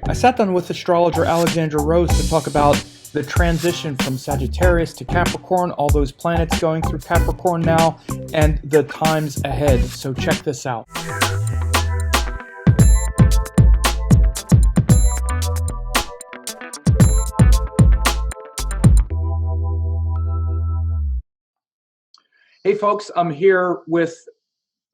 I sat down with astrologer Alixandra Rose to talk about the transition from Sagittarius to Capricorn, all those planets going through Capricorn now, and the times ahead. So check this out. Hey folks, I'm here with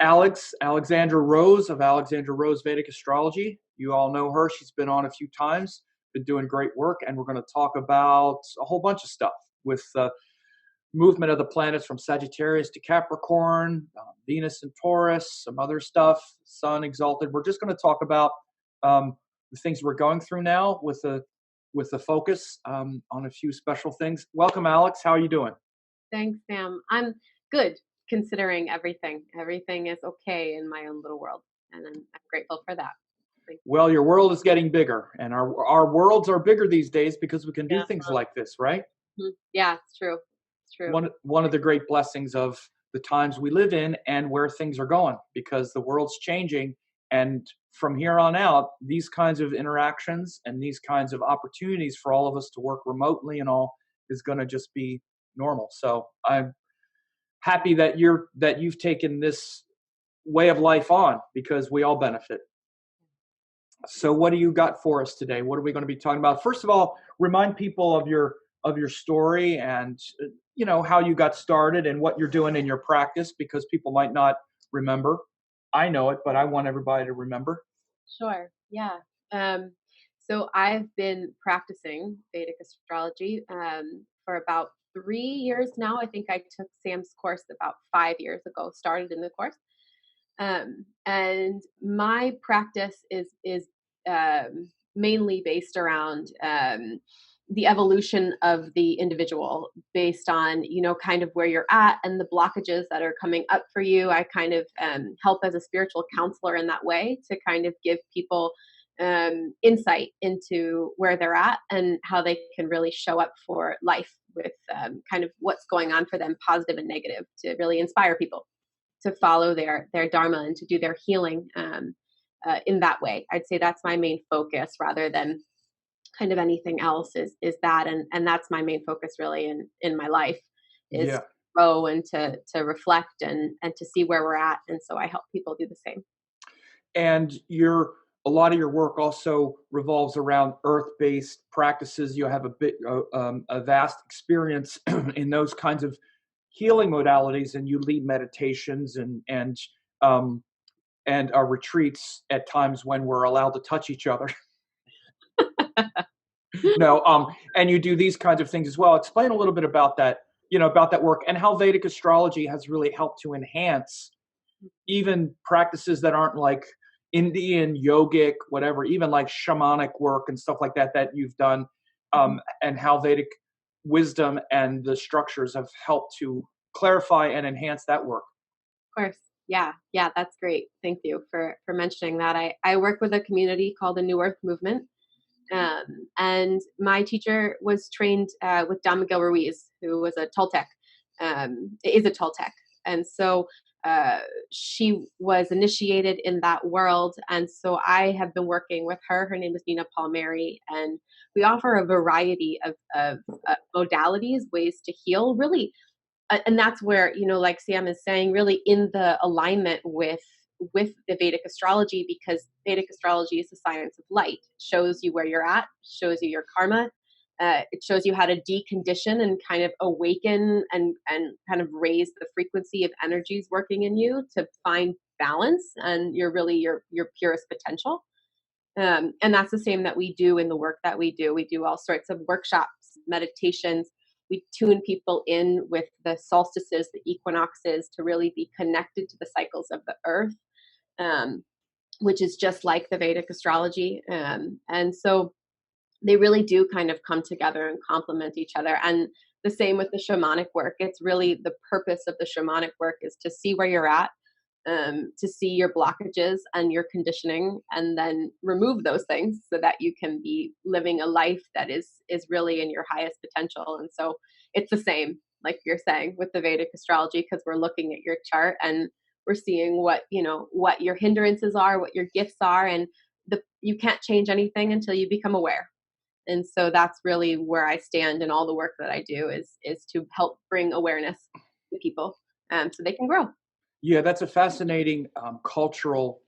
Alixandra Rose of Alixandra Rose Vedic Astrology. You all know her. She's been on a few times, been doing great work, and we're going to talk about a whole bunch of stuff with the movement of the planets from Sagittarius to Capricorn, Venus and Taurus, some other stuff, Sun exalted. We're just going to talk about the things we're going through now with the focus on a few special things. Welcome, Alix. How are you doing? Thanks, Sam. I'm good, considering everything. Everything is okay in my own little world, and I'm grateful for that. Well, your world is getting bigger, and our worlds are bigger these days because we can do things like this, right? Yeah, it's true. It's true. One of the great blessings of the times we live in and where things are going, because the world's changing, and from here on out, these kinds of interactions and these kinds of opportunities for all of us to work remotely and all is going to just be normal. So I'm happy that you've taken this way of life on, because we all benefit. So what do you got for us today? What are we going to be talking about? First of all, remind people of your story and how you got started and what you're doing in your practice, because people might not remember. I know it, but I want everybody to remember. Sure. Yeah. So I've been practicing Vedic astrology for about 3 years now. I think I took Sam's course about 5 years ago, started in the course. And my practice is mainly based around the evolution of the individual, based on kind of where you're at and the blockages that are coming up for you. I kind of help as a spiritual counselor in that way, to kind of give people insight into where they're at and how they can really show up for life with kind of what's going on for them, positive and negative, to really inspire people to follow their dharma and to do their healing in that way. I'd say that's my main focus, rather than kind of anything else is that. And that's my main focus really in my life, is to grow and to reflect and to see where we're at. And so I help people do the same. And a lot of your work also revolves around earth-based practices. You have a vast experience in those kinds of healing modalities, and you lead meditations and retreats at times when we're allowed to touch each other. And you do these kinds of things as well. Explain a little bit about that, about that work, and how Vedic astrology has really helped to enhance even practices that aren't like Indian, yogic, whatever, even like shamanic work and stuff like that you've done, and how Vedic wisdom and the structures have helped to clarify and enhance that work. Of course. Yeah, that's great. Thank you for mentioning that. I work with a community called the New Earth Movement. And my teacher was trained with Don Miguel Ruiz, who was a Toltec, is a Toltec. And so she was initiated in that world. And so I have been working with her. Her name is Nina Palmieri. And we offer a variety of modalities, ways to heal, really. And that's where, like Sam is saying, really in the alignment with the Vedic astrology, because Vedic astrology is the science of light. It shows you where you're at, shows you your karma. It shows you how to decondition and kind of awaken and kind of raise the frequency of energies working in you to find balance and your purest potential. And that's the same that we do in the work that we do. We do all sorts of workshops, meditations. We tune people in with the solstices, the equinoxes, to really be connected to the cycles of the earth, which is just like the Vedic astrology. And so they really do kind of come together and complement each other. And the same with the shamanic work. It's really the purpose of the shamanic work is to see where you're at, to see your blockages and your conditioning, and then remove those things so that you can be living a life that is really in your highest potential. And so it's the same, like you're saying, with the Vedic astrology, because we're looking at your chart and we're seeing what your hindrances are, what your gifts are, and you can't change anything until you become aware. And so that's really where I stand in all the work that I do is to help bring awareness to people, so they can grow. Yeah, that's a fascinating cultural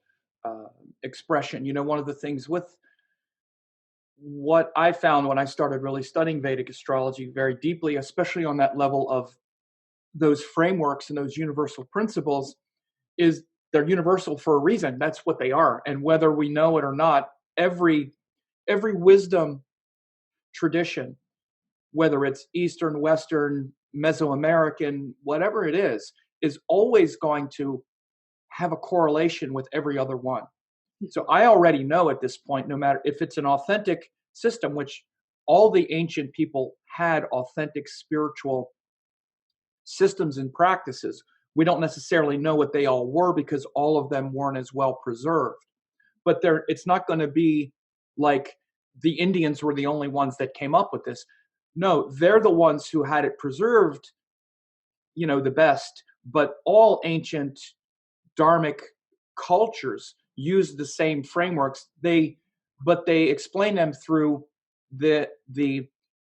expression. You know, one of the things with what I found when I started really studying Vedic astrology very deeply, especially on that level of those frameworks and those universal principles, is they're universal for a reason. That's what they are. And whether we know it or not, every wisdom tradition, whether it's Eastern, Western, Mesoamerican, whatever it is always going to have a correlation with every other one. So I already know at this point, no matter if it's an authentic system, which all the ancient people had authentic spiritual systems and practices. We don't necessarily know what they all were because all of them weren't as well preserved. But it's not going to be like the Indians were the only ones that came up with this. No, they're the ones who had it preserved, you know, the best. But all ancient dharmic cultures use the same frameworks. But they explain them through the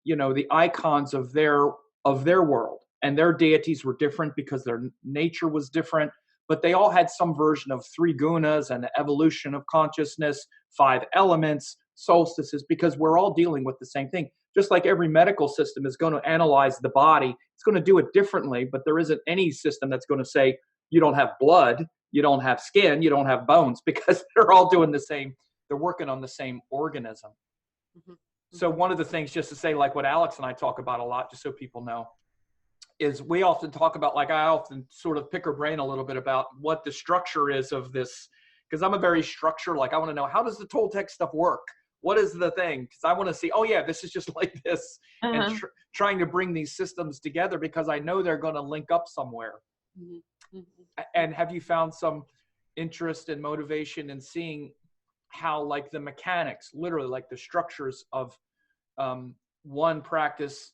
you know, the icons of their world, and their deities were different because their nature was different, but they all had some version of three gunas and the evolution of consciousness, five elements, solstices, because we're all dealing with the same thing. Just like every medical system is going to analyze the body, it's going to do it differently, but there isn't any system that's going to say you don't have blood, you don't have skin, you don't have bones, because they're all doing the same. They're working on the same organism. Mm-hmm. So one of the things, just to say, like what Alix and I talk about a lot, just so people know, is we often talk about, like I often sort of pick her brain a little bit about what the structure is of this, because I'm a very structured, like I want to know, how does the Toltec stuff work? What is the thing? Because I want to see, oh yeah, this is just like this, and trying to bring these systems together because I know they're going to link up somewhere. Mm-hmm. Mm-hmm. And have you found some interest and motivation in seeing how, like, the mechanics, literally like the structures of one practice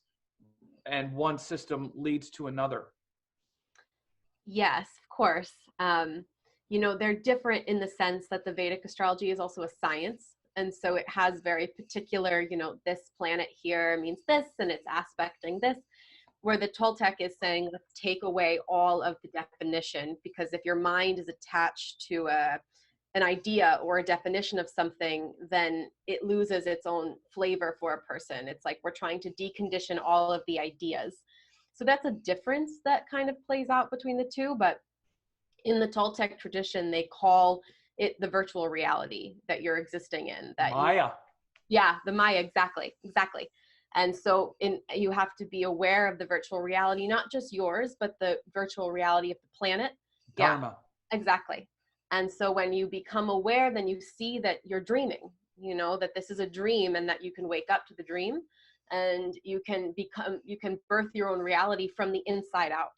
and one system leads to another? Yes, of course. You know, they're different in the sense that the Vedic astrology is also a science. And so it has very particular, you know, this planet here means this, and it's aspecting this, where the Toltec is saying, let's take away all of the definition, because if your mind is attached to an idea or a definition of something, then it loses its own flavor for a person. It's like we're trying to decondition all of the ideas. So that's a difference that kind of plays out between the two. But in the Toltec tradition, they call it the virtual reality that you're existing in. That Maya. Yeah, the Maya, exactly. And so you have to be aware of the virtual reality, not just yours, but the virtual reality of the planet. Dharma. Yeah, exactly. And so when you become aware, then you see that you're dreaming, you know, that this is a dream and that you can wake up to the dream, and you can birth your own reality from the inside out.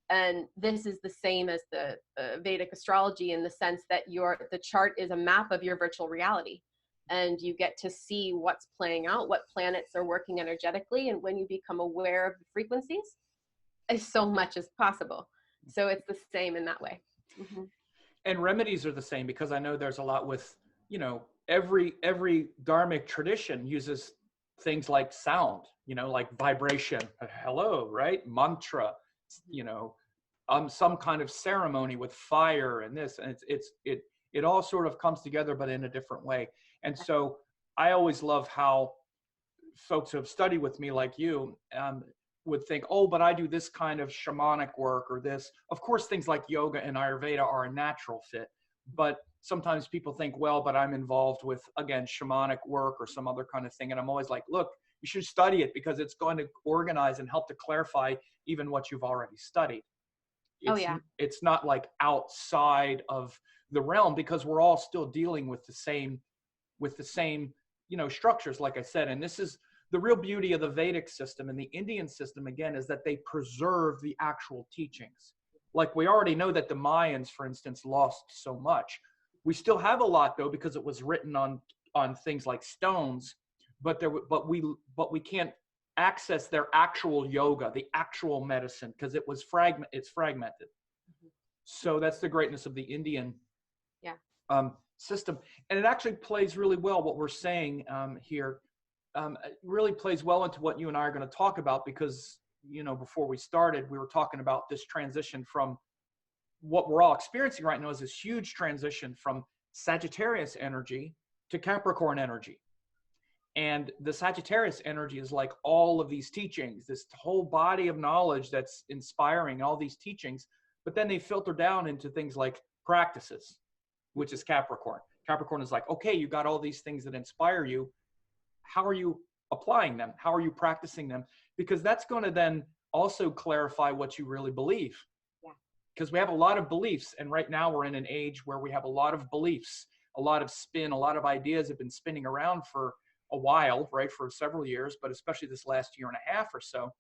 And this is the same as the Vedic astrology, in the sense that the chart is a map of your virtual reality, and you get to see what's playing out, what planets are working energetically. And when you become aware of the frequencies, so much is possible. So it's the same in that way. Mm-hmm. And remedies are the same, because I know there's a lot with, you know, every dharmic tradition uses things like sound, you know, like vibration, hello, right? Mantra, you know, some kind of ceremony with fire and this, and it all sort of comes together, but in a different way. And so I always love how folks who have studied with me, like you, would think, oh, but I do this kind of shamanic work or this. Of course, things like yoga and Ayurveda are a natural fit, but sometimes people think, well, but I'm involved with, again, shamanic work or some other kind of thing. And I'm always like, look, you should study it, because it's going to organize and help to clarify even what you've already studied. It's not like outside of the realm, because we're all still dealing with the same, you know, structures, like I said. And this is the real beauty of the Vedic system and the Indian system, again, is that they preserve the actual teachings. Like, we already know that the Mayans, for instance, lost so much. We still have a lot, though, because it was written on things like stones, but we can't access their actual yoga, the actual medicine, because it's fragmented. Mm-hmm. So that's the greatness of the Indian system. And it actually plays really well what we're saying here. It really plays well into what you and I are going to talk about, because, you know, before we started, we were talking about this transition from what we're all experiencing right now is this huge transition from Sagittarius energy to Capricorn energy. And the Sagittarius energy is like all of these teachings, this whole body of knowledge that's inspiring all these teachings, but then they filter down into things like practices, which is Capricorn. Capricorn is like, okay, you got all these things that inspire you. How are you applying them? How are you practicing them? Because that's going to then also clarify what you really believe. Yeah. Because we have a lot of beliefs, and right now we're in an age where we have a lot of beliefs, a lot of spin, a lot of ideas have been spinning around for a while, right, for several years, but especially this last year and a half or so.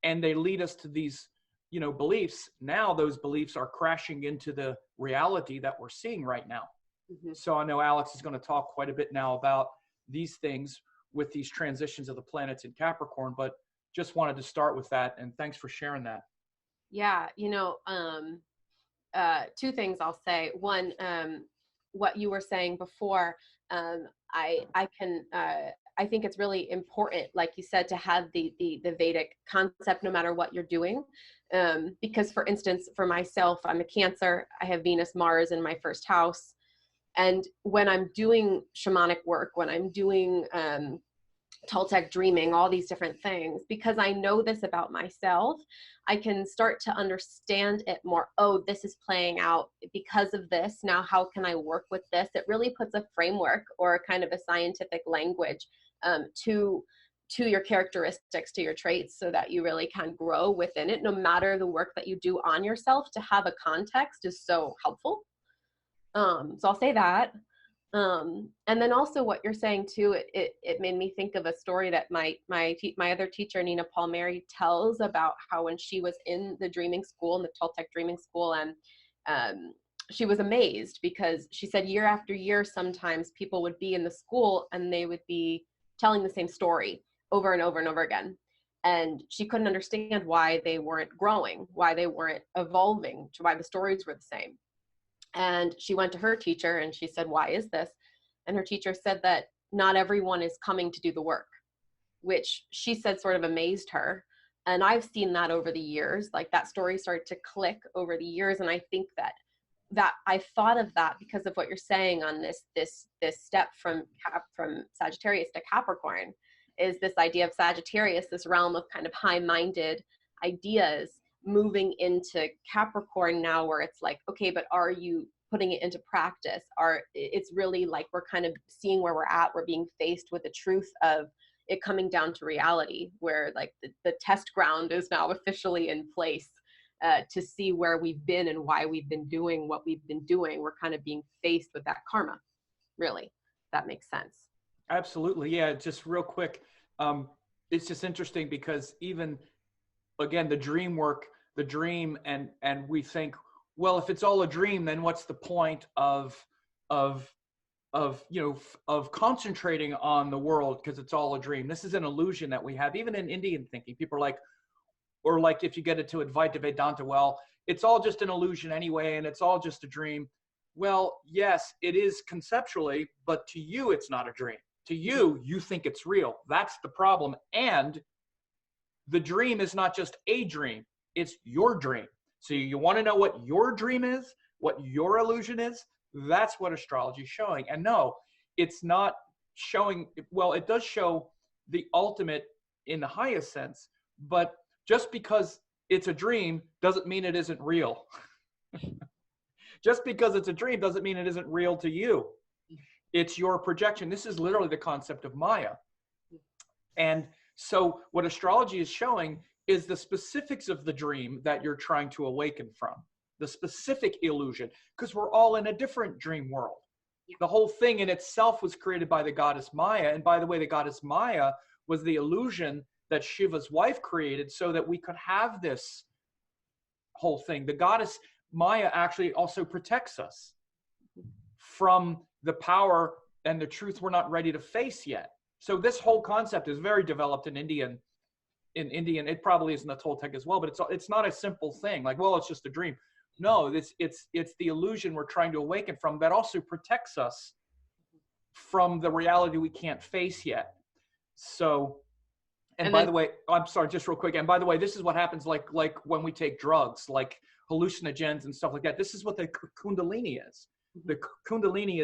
And they lead us to these, you know, beliefs. Now those beliefs are crashing into the reality that we're seeing right now. Mm-hmm. So I know Alix is going to talk quite a bit now about these things with these transitions of the planets in Capricorn, but just wanted to start with that. And thanks for sharing that. Yeah. You know, two things I'll say. One, what you were saying before, I think it's really important, like you said, to have the Vedic concept no matter what you're doing. Because, for instance, for myself, I'm a Cancer. I have Venus, Mars in my first house. And when I'm doing shamanic work, when I'm doing Toltec dreaming, all these different things, because I know this about myself, I can start to understand it more. Oh, this is playing out because of this. Now, how can I work with this? It really puts a framework or kind of a scientific language to your characteristics, to your traits, so that you really can grow within it. No matter the work that you do on yourself, to have a context is so helpful. So I'll say that. And then also what you're saying too, it made me think of a story that my other teacher, Nina Palmieri, tells about how when she was in the dreaming school, in the Toltec dreaming school, and she was amazed because she said year after year, sometimes people would be in the school and they would be telling the same story over and over and over again. And she couldn't understand why they weren't growing, why they weren't evolving, why the stories were the same. And she went to her teacher and she said, why is this? And her teacher said that not everyone is coming to do the work, which she said sort of amazed her. And I've seen that over the years, like that story started to click over the years. And I think that I thought of that because of what you're saying on this step from Sagittarius to Capricorn, is this idea of Sagittarius, this realm of kind of high-minded ideas, moving into Capricorn now, where it's like, okay, but are you putting it into practice? It's really like we're kind of seeing where we're at. We're being faced with the truth of it coming down to reality, where like the test ground is now officially in place to see where we've been and why we've been doing what we've been doing. We're kind of being faced with that karma, really. That makes sense. Absolutely. Yeah. Just real quick. It's just interesting because even, again, the dream and we think, well, if it's all a dream, then what's the point of concentrating on the world because it's all a dream? This is an illusion that we have, even in Indian thinking. People are like, or like if you get it to Advaita Vedanta, well, it's all just an illusion anyway, and it's all just a dream. Well, yes, it is conceptually, but to you, it's not a dream. To you, you think it's real. That's the problem. And the dream is not just a dream, it's your dream. So you want to know what your dream is, what your illusion is? That's what astrology is showing. And no, it's not showing, well, it does show the ultimate in the highest sense, but just because it's a dream doesn't mean it isn't real. Just because it's a dream doesn't mean it isn't real to you. It's your projection. This is literally the concept of Maya. And so what astrology is showing is the specifics of the dream that you're trying to awaken from, the specific illusion, because we're all in a different dream world. Yeah. The whole thing in itself was created by the goddess Maya. And by the way, the goddess Maya was the illusion that Shiva's wife created so that we could have this whole thing. The goddess Maya actually also protects us from the power and the truth we're not ready to face yet. So this whole concept is very developed in Indian. In Indian, it probably is in the Toltec as well, but it's not a simple thing. Like, well, it's just a dream. No, it's the illusion we're trying to awaken from that also protects us from the reality we can't face yet. So, and by the way, I'm sorry, just real quick. And by the way, this is what happens like when we take drugs, like hallucinogens and stuff like that. This is what the Kundalini is. The Kundalini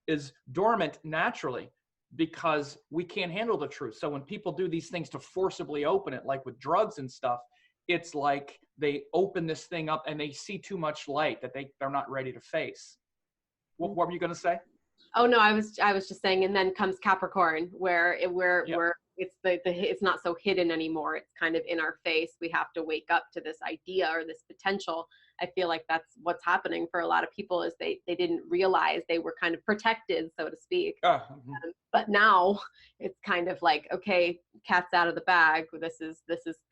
is dormant naturally because we can't handle the truth. So when people do these things to forcibly open it, like with drugs and stuff, it's like they open this thing up and they see too much light that they're not ready to face. What were you going to say? Oh no, I was just saying, and then comes Capricorn, where it's not so hidden anymore. It's kind of in our face. We have to wake up to this idea or this potential. I feel like that's what's happening for a lot of people, is they didn't realize they were kind of protected, so to speak. But now it's kind of like, okay, cat's out of the bag. This is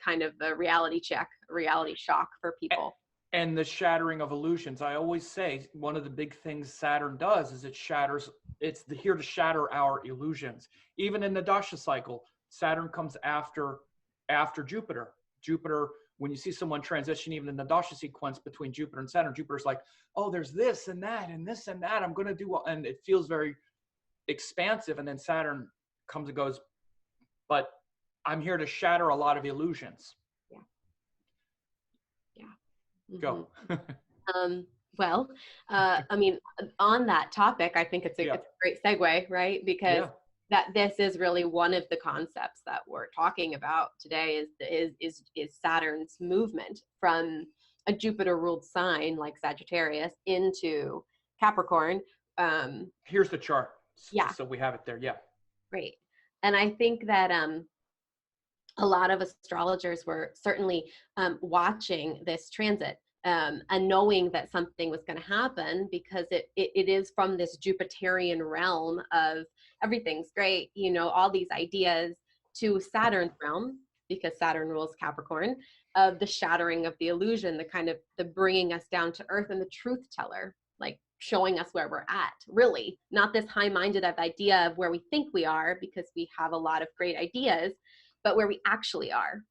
kind of the reality check, reality shock for people. And the shattering of illusions. I always say one of the big things Saturn does is it's here to shatter our illusions. Even in the Dasha cycle, Saturn comes after Jupiter. Jupiter, when you see someone transition even in the Dasha sequence between Jupiter and Saturn, Jupiter's like, oh, there's this and that and this and that. I'm going to do, and it feels very expansive. And then Saturn comes and goes, but I'm here to shatter a lot of illusions. Go. Well, I mean, on that topic, I think it's a great segue, right? Because that this is really one of the concepts that we're talking about today is Saturn's movement from a Jupiter-ruled sign like Sagittarius into Capricorn. Here's the chart. Yeah. So we have it there. Yeah. Great. And I think that a lot of astrologers were certainly watching this transit and knowing that something was going to happen, because it is from this Jupiterian realm of everything's great, you know, all these ideas, to Saturn's realm, because Saturn rules Capricorn, of the shattering of the illusion, the kind of the bringing us down to earth, and the truth teller, like showing us where we're at, really, not this high-minded idea of where we think we are, because we have a lot of great ideas, but where we actually are.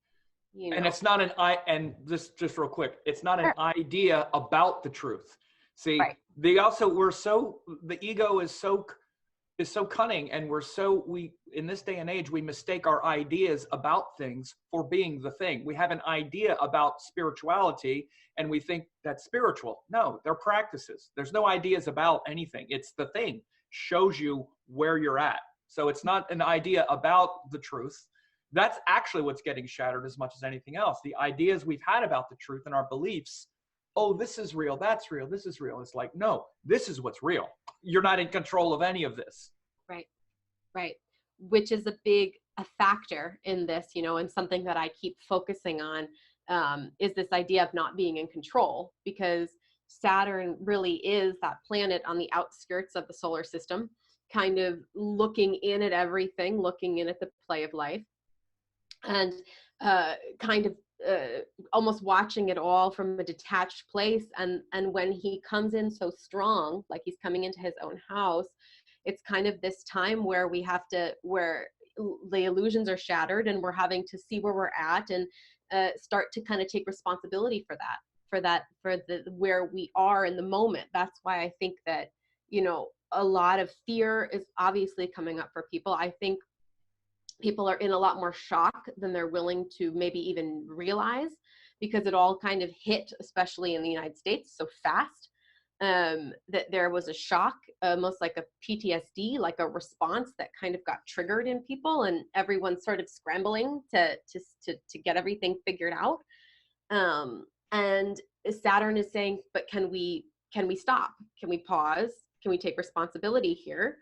You know? And it's not and just real quick, it's not an idea about the truth. See, the ego is so cunning, and in this day and age, we mistake our ideas about things for being the thing. We have an idea about spirituality and we think that's spiritual. No, they're practices. There's no ideas about anything. It's the thing, shows you where you're at. So it's not an idea about the truth. That's actually what's getting shattered as much as anything else. The ideas we've had about the truth and our beliefs. Oh, this is real. That's real. This is real. It's like, no, this is what's real. You're not in control of any of this. Right. Which is a factor in this, you know, and something that I keep focusing on is this idea of not being in control, because Saturn really is that planet on the outskirts of the solar system, kind of looking in at everything, looking in at the play of life, and almost watching it all from a detached place. And when he comes in so strong, like he's coming into his own house, it's kind of this time where where the illusions are shattered, and we're having to see where we're at and start to kind of take responsibility for where we are in the moment. That's why I think that, you know, a lot of fear is obviously coming up for people. I think people are in a lot more shock than they're willing to maybe even realize, because it all kind of hit, especially in the United States, so fast, that there was a shock, almost like a PTSD, like a response that kind of got triggered in people, and everyone's sort of scrambling to get everything figured out. And Saturn is saying, but can we stop? Can we pause? Can we take responsibility here?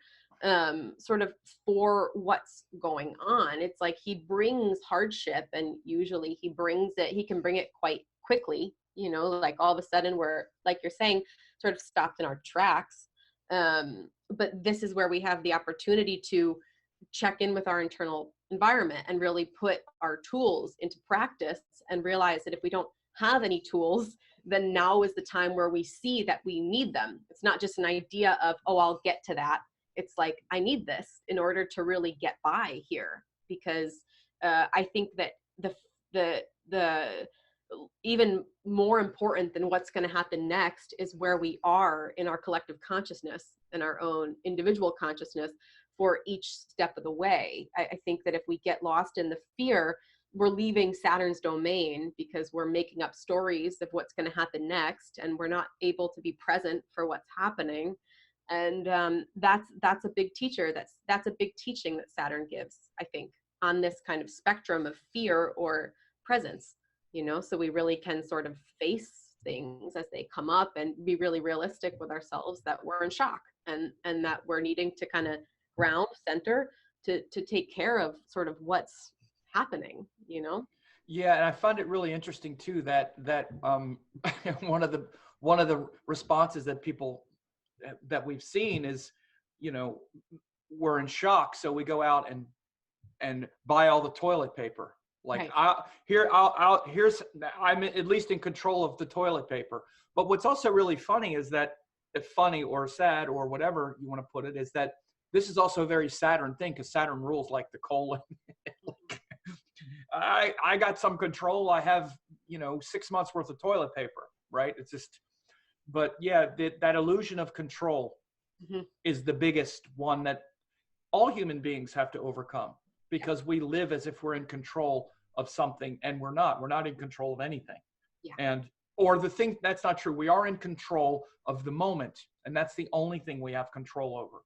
Sort of for what's going on. It's like he brings hardship, and usually he can bring it quite quickly, you know, like all of a sudden we're, like you're saying, sort of stopped in our tracks. But this is where we have the opportunity to check in with our internal environment and really put our tools into practice, and realize that if we don't have any tools, then now is the time where we see that we need them. It's not just an idea of, oh, I'll get to that. It's like, I need this in order to really get by here, because I think that the even more important than what's going to happen next is where we are in our collective consciousness and our own individual consciousness for each step of the way. I think that if we get lost in the fear, we're leaving Saturn's domain because we're making up stories of what's going to happen next, and we're not able to be present for what's happening. And that's a big teacher. That's a big teaching that Saturn gives, I think, on this kind of spectrum of fear or presence. So we really can sort of face things as they come up and be really realistic with ourselves that we're in shock, and that we're needing to kind of ground center to take care of sort of what's happening. Yeah, and I find it really interesting too that one of the responses that people that we've seen is, we're in shock, so we go out and buy all the toilet paper. Like, Right. I'm at least in control of the toilet paper. But what's also really funny is that, if funny or sad or whatever you want to put it, is that this is also a very Saturn thing, because Saturn rules like the colon. I got some control. I have, 6 months worth of toilet paper, right? It's just, but yeah, that illusion of control Mhm. is the biggest one that all human beings have to overcome, because we live as if we're in control of something, and we're not in control of anything. Yeah. Or the thing, that's not true. We are in control of the moment, and that's the only thing we have control over.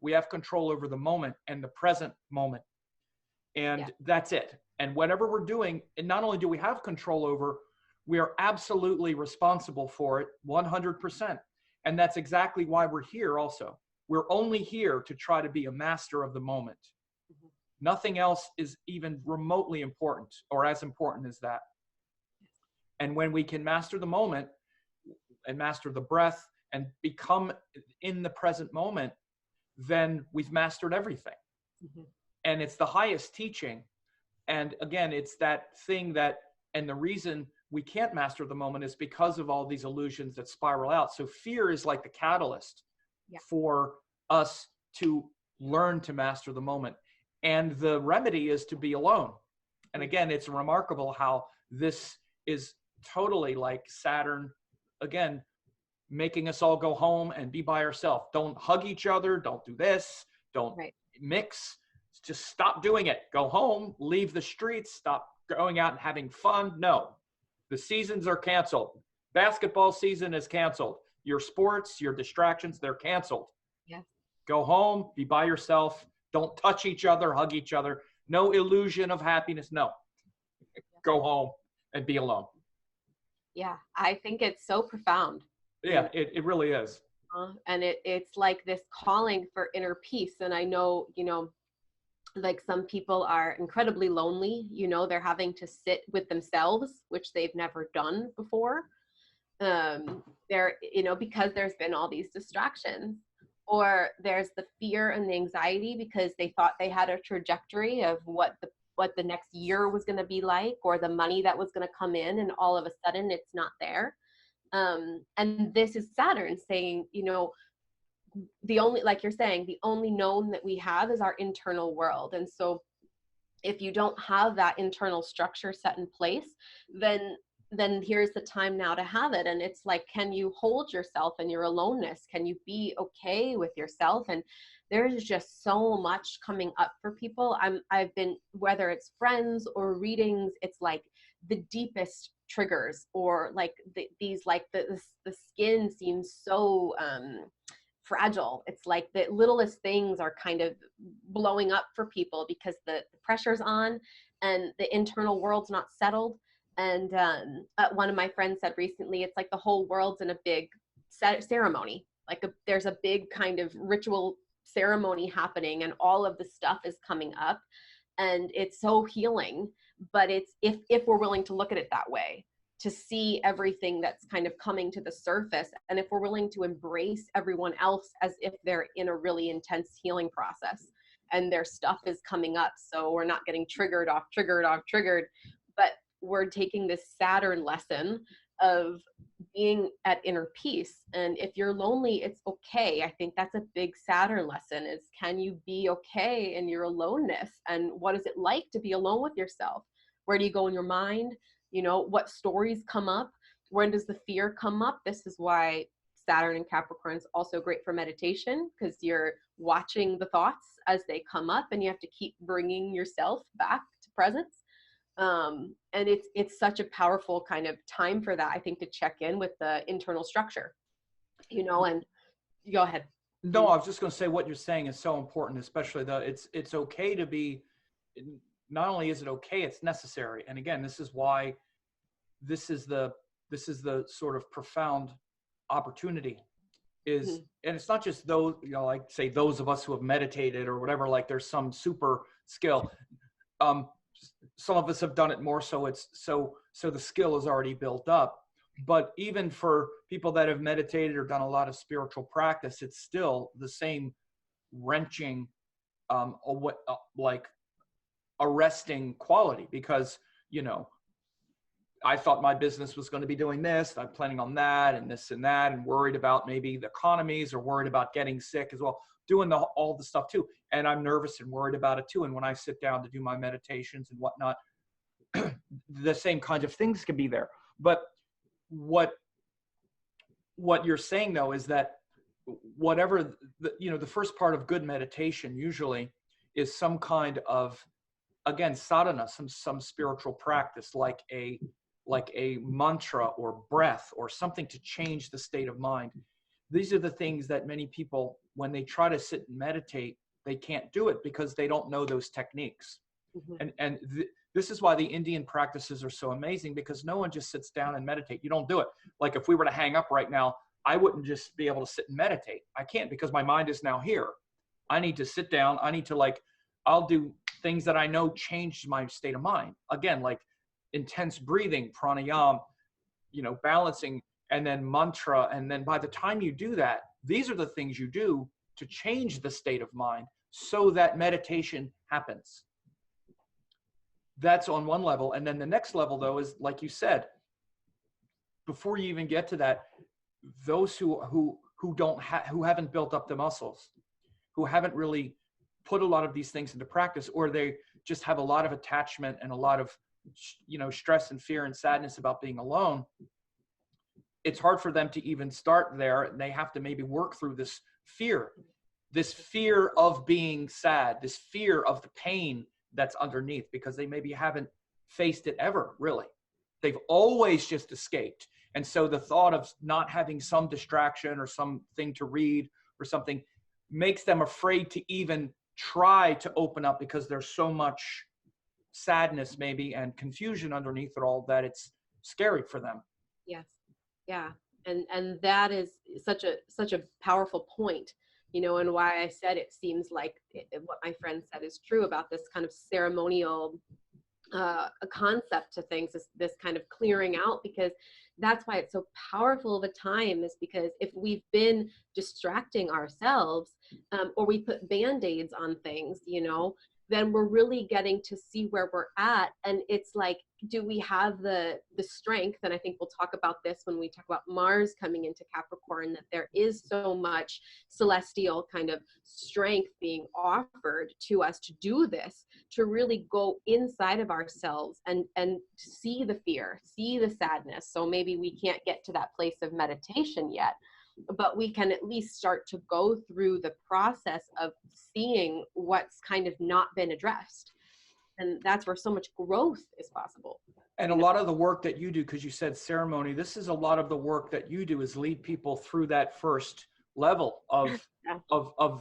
We have control over the moment and the present moment. And Yeah. that's it. And whatever we're doing, and not only do we have control over, we are absolutely responsible for it 100%. And that's exactly why we're here also. We're only here to try to be a master of the moment. Mhm. Nothing else is even remotely important or as important as that. And when we can master the moment and master the breath and become in the present moment, then we've mastered everything. Mhm. And it's the highest teaching. And again, it's that thing that, and the reason we can't master the moment is because of all these illusions that spiral out. So fear is like the catalyst Yeah. for us to learn to master the moment. And the remedy is to be alone. And again, it's remarkable how this is totally like Saturn, again, making us all go home and be by ourselves. Don't hug each other. Don't do this. Don't Right. mix. Just stop doing it. Go home, leave the streets, stop going out and having fun. No, the seasons are canceled. Basketball season is canceled. Your sports, your distractions, they're canceled. Yes. Go home, be by yourself. Don't touch each other, hug each other. No illusion of happiness. No, go home and be alone. Yeah. I think it's so profound. Yeah, it really is. And it's like this calling for inner peace. And I know, like some people are incredibly lonely, they're having to sit with themselves, which they've never done before. They're, because there's been all these distractions, or there's the fear and the anxiety because they thought they had a trajectory of what the next year was going to be like, or the money that was going to come in, and all of a sudden it's not there. And this is Saturn saying, the only, like you're saying, the only known that we have is our internal world. And so if you don't have that internal structure set in place, then here's the time now to have it. And it's like, can you hold yourself in your aloneness? Can you be okay with yourself? And there's just so much coming up for people. I've been, whether it's friends or readings, it's like the deepest triggers, or like these, like the skin seems so fragile. It's like the littlest things are kind of blowing up for people because the pressure's on and the internal world's not settled. And one of my friends said recently, it's like the whole world's in a big ceremony. Like there's a big kind of ritual ceremony happening, and all of the stuff is coming up, and it's so healing. But it's if we're willing to look at it that way, to see everything that's kind of coming to the surface, and if we're willing to embrace everyone else as if they're in a really intense healing process and their stuff is coming up, so we're not getting triggered, but we're taking this Saturn lesson of being at inner peace. And if you're lonely, it's okay. I think that's a big Saturn lesson, is can you be okay in your aloneness? And what is it like to be alone with yourself? Where do you go in your mind? You know, what stories come up? When does the fear come up? This is why Saturn and Capricorn is also great for meditation, because you're watching the thoughts as they come up and you have to keep bringing yourself back to presence. And it's such a powerful kind of time for that, I think, to check in with the internal structure, you know. And go ahead. No, I was just going to say what you're saying is so important, especially it's okay to be, not only is it okay, it's necessary. And again, this is why this is the sort of profound opportunity is, and it's not just those, you know, like say those of us who have meditated or whatever, like there's some super skill. Some of us have done it more, so it's so the skill is already built up. But even for people that have meditated or done a lot of spiritual practice, it's still the same wrenching, like arresting quality, because, you know, I thought my business was going to be doing this, I'm planning on that and this and that, and worried about maybe the economies or worried about getting sick as well, doing all the stuff too. And I'm nervous and worried about it too. And when I sit down to do my meditations and whatnot, the same kinds of things can be there. But what you're saying though is that whatever the first part of good meditation usually is some kind of, again, sadhana, some spiritual practice, like a mantra or breath or something to change the state of mind. These are the things that many people, when they try to sit and meditate, they can't do it because they don't know those techniques. And this is why the Indian practices are so amazing, because no one just sits down and meditate. You don't do it. Like if we were to hang up right now, I wouldn't just be able to sit and meditate. I can't, because my mind is now here. I need to sit down. I need to I'll do things that I know change my state of mind. Again, like intense breathing, pranayama, balancing, and then mantra. And then by the time you do that, these are the things you do to change the state of mind so that meditation happens. That's on one level. And then the next level, though, is like you said, before you even get to that, those who haven't built up the muscles, who haven't really put a lot of these things into practice, or they just have a lot of attachment and a lot of stress and fear and sadness about being alone, it's hard for them to even start there. And they have to maybe work through this fear of being sad, this fear of the pain that's underneath, because they maybe haven't faced it ever, really. They've always just escaped. And so the thought of not having some distraction or something to read or something makes them afraid to even try to open up, because there's so much sadness maybe and confusion underneath it all that it's scary for them. Yes. Yeah. And that is such a powerful point, and why I said it seems like what my friend said is true about this kind of ceremonial a concept to things, this kind of clearing out, because that's why it's so powerful of a time, is because if we've been distracting ourselves, or we put band-aids on things, then we're really getting to see where we're at. And it's like, do we have the strength? And I think we'll talk about this when we talk about Mars coming into Capricorn, that there is so much celestial kind of strength being offered to us to do this, to really go inside of ourselves and see the fear, see the sadness. So maybe we can't get to that place of meditation yet, but we can at least start to go through the process of seeing what's kind of not been addressed. And that's where so much growth is possible. And a lot of the work that you do, because you said ceremony, this is a lot of the work that you do is lead people through that first level of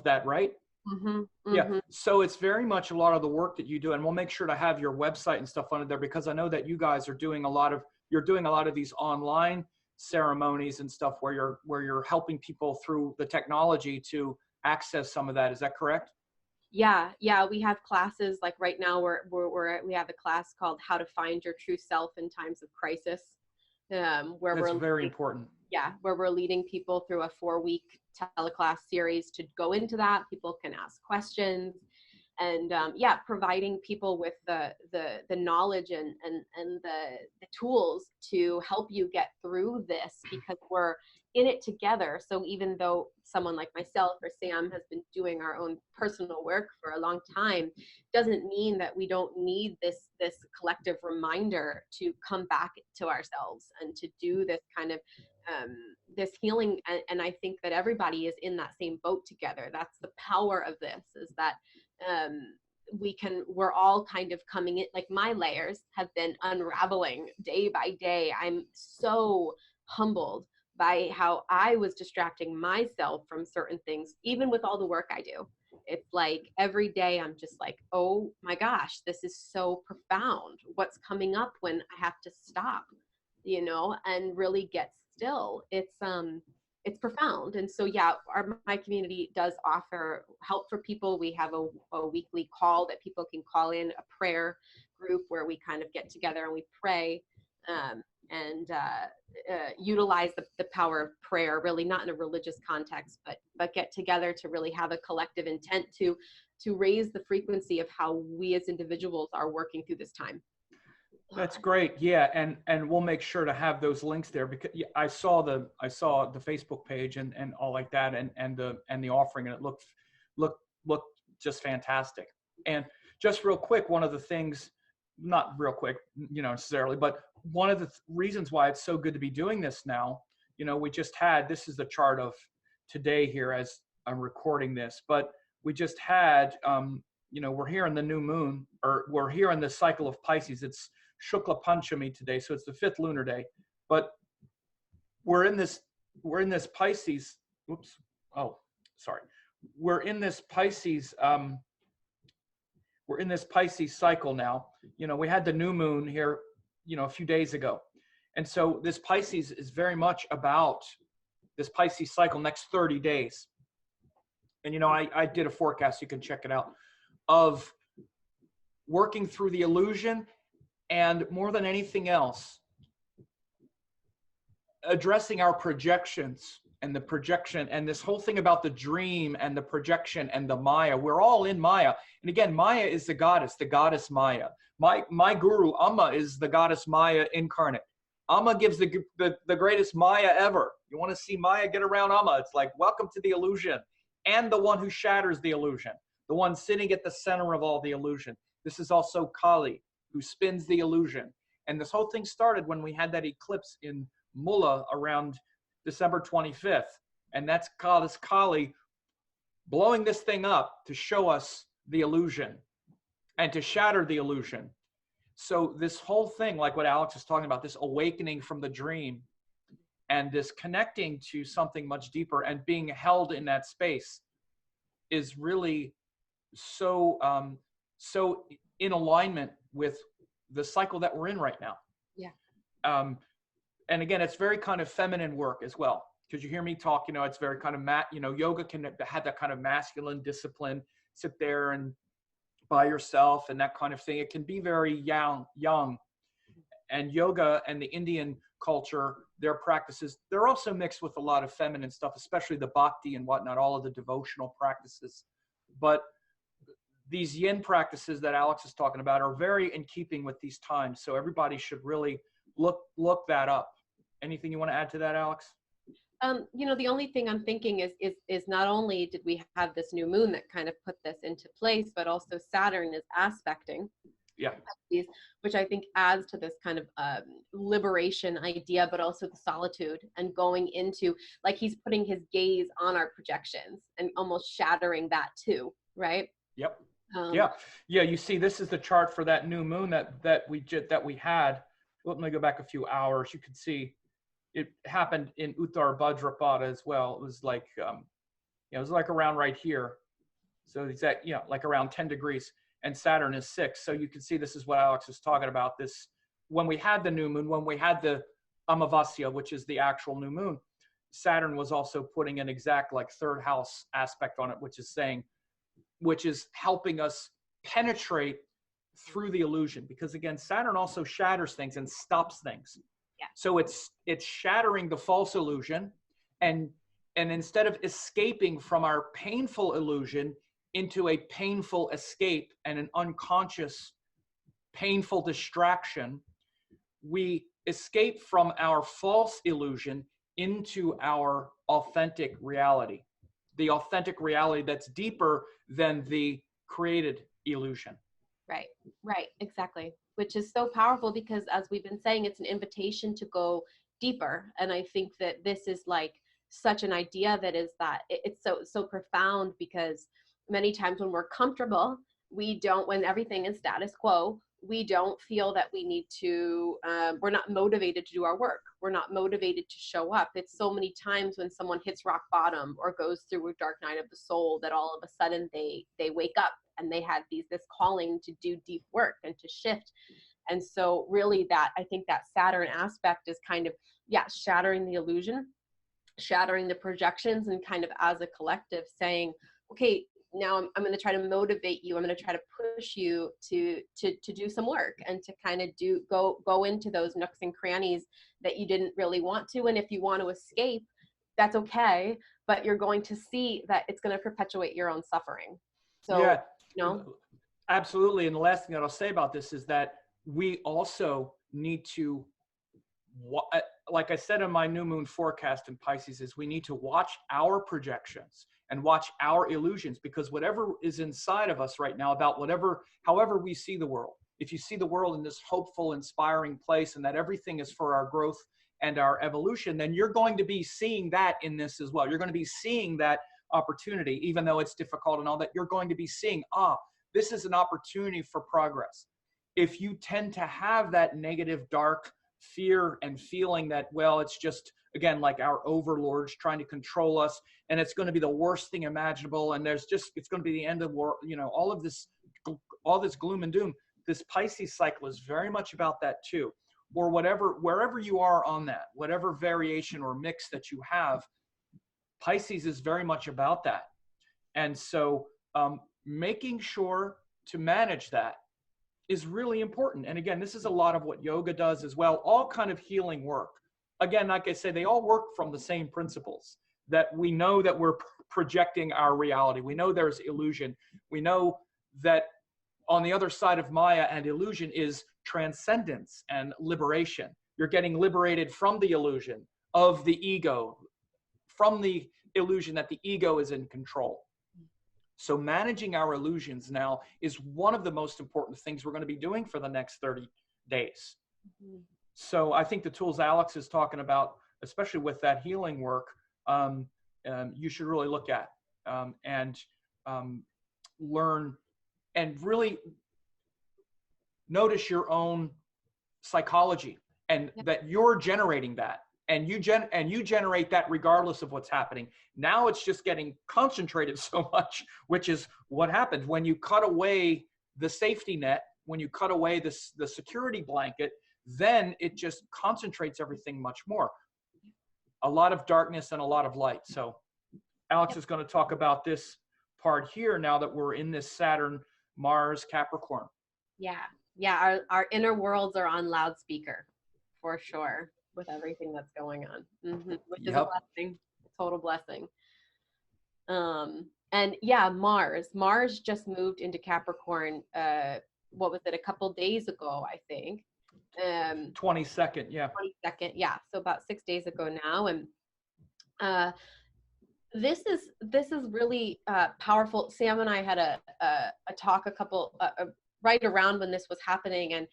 that, right? Mm-hmm. Yeah. So it's very much a lot of the work that you do. And we'll make sure to have your website and stuff under there, because I know that you guys are doing you're doing a lot of these online ceremonies and stuff where you're helping people through the technology to access some of that. Is that correct? Yeah. We have classes, like right now we have a class called How to Find Your True Self in Times of Crisis, where that's very important. Yeah, where we're leading people through a 4-week teleclass series to go into that. People can ask questions, and providing people with the knowledge and the tools to help you get through this, because we're in it together. So even though someone like myself or Sam has been doing our own personal work for a long time, doesn't mean that we don't need this collective reminder to come back to ourselves and to do this kind of this healing. And I think that everybody is in that same boat together. That's the power of this, is that we're all kind of coming in, like my layers have been unraveling day by day. I'm so humbled by how I was distracting myself from certain things, even with all the work I do. It's like every day I'm just like, oh my gosh, this is so profound. What's coming up when I have to stop, and really get still. It's profound. And so, yeah, my community does offer help for people. We have a weekly call that people can call in, a prayer group where we kind of get together and we pray, and utilize the power of prayer, really not in a religious context, but get together to really have a collective intent to raise the frequency of how we as individuals are working through this time. That's great. Yeah. And we'll make sure to have those links there, because I saw the Facebook page and all like that, and the offering, and it looked just fantastic. And just real quick, one of the things, not real quick, necessarily, but one of the reasons why it's so good to be doing this now, we just had, this is the chart of today here as I'm recording this, but we just had, we're here in the new moon, or we're here in the cycle of Pisces. It's Shukla Panchami today, so it's the 5th lunar day, but we're in this Pisces. Oops. Oh, sorry. We're in this Pisces. We're in this Pisces cycle now. We had the new moon here, a few days ago, and so this Pisces is very much about this Pisces cycle next 30 days. And I did a forecast. You can check it out, of working through the illusion. And more than anything else, addressing our projections and the projection and this whole thing about the dream and the projection and the Maya. We're all in Maya. And again, Maya is the goddess Maya. My guru, Amma, is the goddess Maya incarnate. Amma gives the greatest Maya ever. You want to see Maya get around Amma? It's like, welcome to the illusion. And the one who shatters the illusion. The one sitting at the center of all the illusion. This is also Kali, who spins the illusion. And this whole thing started when we had that eclipse in Mula around December 25th. And that's goddess Kali blowing this thing up to show us the illusion and to shatter the illusion. So this whole thing, like what Alix is talking about, this awakening from the dream and this connecting to something much deeper and being held in that space, is really so in alignment with the cycle that we're in right now. Yeah. And again, it's very kind of feminine work as well, because you hear me talk, it's very kind of yoga can have that kind of masculine discipline, sit there and by yourself and that kind of thing. It can be very young. And yoga and the Indian culture, their practices, they're also mixed with a lot of feminine stuff, especially the bhakti and whatnot, all of the devotional practices. But these yin practices that Alix is talking about are very in keeping with these times. So everybody should really look that up. Anything you want to add to that, Alix? The only thing I'm thinking is not only did we have this new moon that kind of put this into place, but also Saturn is aspecting. Yeah. Which I think adds to this kind of liberation idea, but also the solitude and going into, like, he's putting his gaze on our projections and almost shattering that too, right? Yep. Yeah. You see, this is the chart for that new moon that we had. Let me go back a few hours. You can see it happened in Uttar Bhadrapada as well. It was like, it was like around right here. So it's at, like around 10 degrees, and Saturn is 6. So you can see this is what Alix is talking about. This, when we had the new moon, when we had the Amavasya, which is the actual new moon, Saturn was also putting an exact like 3rd house aspect on it, which is helping us penetrate through the illusion, because again, Saturn also shatters things and stops things. Yeah. So it's shattering the false illusion, and instead of escaping from our painful illusion into a painful escape and an unconscious painful distraction, we escape from our false illusion into our authentic reality, the authentic reality that's deeper than the created illusion. Right, right, exactly. Which is so powerful because, as we've been saying, it's an invitation to go deeper. And I think that this is like such an idea that is that it's so profound, because many times when we're comfortable, we don't, when everything is status quo, we don't feel that we need to, we're not motivated to do our work. We're not motivated to show up. It's so many times when someone hits rock bottom or goes through a dark night of the soul that all of a sudden they wake up and they had this calling to do deep work and to shift. And so really that, I think that Saturn aspect is kind of, yeah, shattering the illusion, shattering the projections, and kind of as a collective saying, okay, now I'm going to try to motivate you. I'm going to try to push you to do some work and to kind of go into those nooks and crannies that you didn't really want to. And if you want to escape, that's okay, but you're going to see that it's going to perpetuate your own suffering. So, Yeah, you know, absolutely. And the last thing that I'll say about this is that we also need to, like I said in my new moon forecast in Pisces, is we need to watch our projections and watch our illusions, because whatever is inside of us right now about however we see the world, if you see the world in this hopeful, inspiring place and that everything is for our growth and our evolution, then you're going to be seeing that in this as well. You're going to be seeing that opportunity, even though it's difficult and all that. You're going to be seeing, this is an opportunity for progress. If you tend to have that negative, dark fear and feeling that, well, it's just, again, like our overlords trying to control us, and it's going to be the worst thing imaginable, and it's going to be the end of the world, all this gloom and doom. This Pisces cycle is very much about that too. Or wherever you are on that, whatever variation or mix that you have, Pisces is very much about that. And so making sure to manage that is really important. And again, this is a lot of what yoga does as well, all kind of healing work. Again, like I say, they all work from the same principles, that we know that we're projecting our reality. We know there's illusion. We know that on the other side of Maya and illusion is transcendence and liberation. You're getting liberated from the illusion of the ego, from the illusion that the ego is in control. So managing our illusions now is one of the most important things we're going to be doing for the next 30 days. Mm-hmm. So I think the tools Alix is talking about, especially with that healing work, you should really look at and learn and really notice your own psychology, and that you're generating that. And you generate that regardless of what's happening. Now it's just getting concentrated so much, which is what happens when you cut away the safety net, when you cut away the security blanket, then it just concentrates everything much more. A lot of darkness and a lot of light. So Alix is going to talk about this part here now that we're in this Saturn Mars Capricorn. Yeah. Our inner worlds are on loudspeaker for sure, with everything that's going on, which is a blessing, a total blessing. And yeah, Mars just moved into Capricorn. What was it? A couple days ago, I think. 22nd, yeah. 22nd, yeah. So about 6 days ago now, and this is really powerful. Sam and I had a talk right around when this was happening, and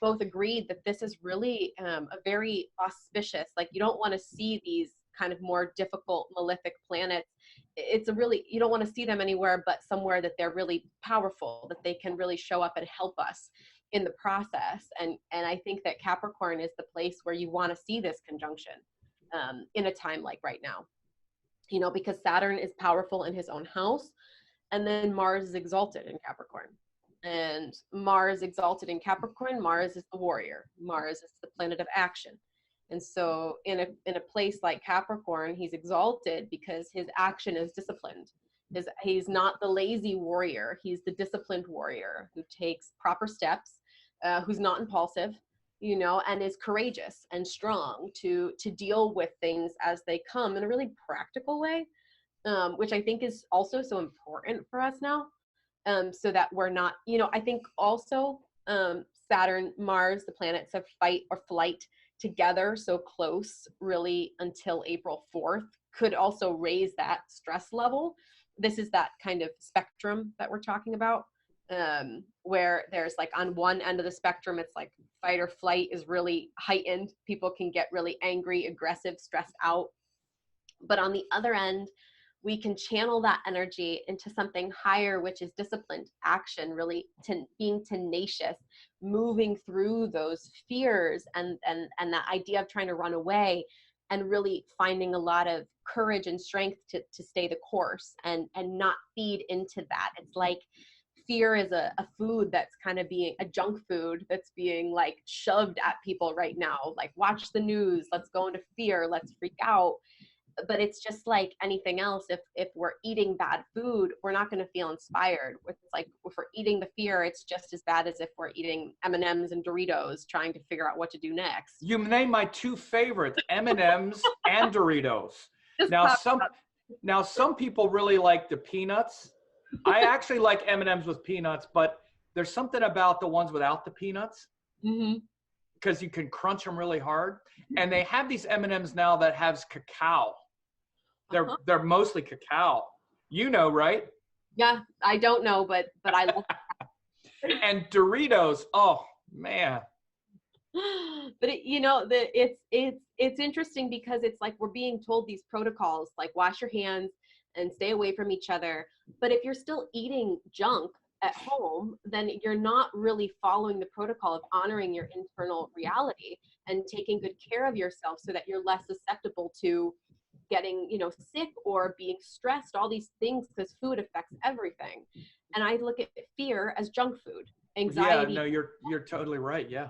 both agreed that this is really a very auspicious, like you don't want to see these kind of more difficult malefic planets. You don't want to see them anywhere but somewhere that they're really powerful, that they can really show up and help us in the process. And I think that Capricorn is the place where you want to see this conjunction in a time like right now, because Saturn is powerful in his own house, and then Mars is exalted in Capricorn. And Mars exalted in Capricorn, Mars is the warrior. Mars is the planet of action. And so in a place like Capricorn, he's exalted because his action is disciplined. He's not the lazy warrior. He's the disciplined warrior who takes proper steps, who's not impulsive, and is courageous and strong to deal with things as they come in a really practical way, which I think is also so important for us now. So that we're not, I think also Saturn, Mars, the planets of fight or flight, together so close really until April 4th could also raise that stress level. This is that kind of spectrum that we're talking about, where there's like on one end of the spectrum, it's like fight or flight is really heightened. People can get really angry, aggressive, stressed out. But on the other end, we can channel that energy into something higher, which is disciplined action, really being tenacious, moving through those fears and that idea of trying to run away, and really finding a lot of courage and strength to stay the course and not feed into that. It's like fear is a food that's kind of being a junk food that's being like shoved at people right now. Like, watch the news, let's go into fear, let's freak out. But it's just like anything else. If we're eating bad food, we're not going to feel inspired. It's like if we're eating the fear, it's just as bad as if we're eating M&Ms and Doritos trying to figure out what to do next. You named my two favorites, M&Ms and Doritos. Now some people really like the peanuts. I actually like M&Ms with peanuts, but there's something about the ones without the peanuts. Because you can crunch them really hard. And they have these M&Ms now that has cacao. They're mostly cacao. You know, right? Yeah, I don't know, but I love that. And Doritos, oh man. But it's interesting because it's like we're being told these protocols, like wash your hands and stay away from each other. But if you're still eating junk at home, then you're not really following the protocol of honoring your internal reality and taking good care of yourself so that you're less susceptible to getting, sick or being stressed, all these things, because food affects everything. And I look at fear as junk food, anxiety. Yeah, no, you're totally right. Yeah.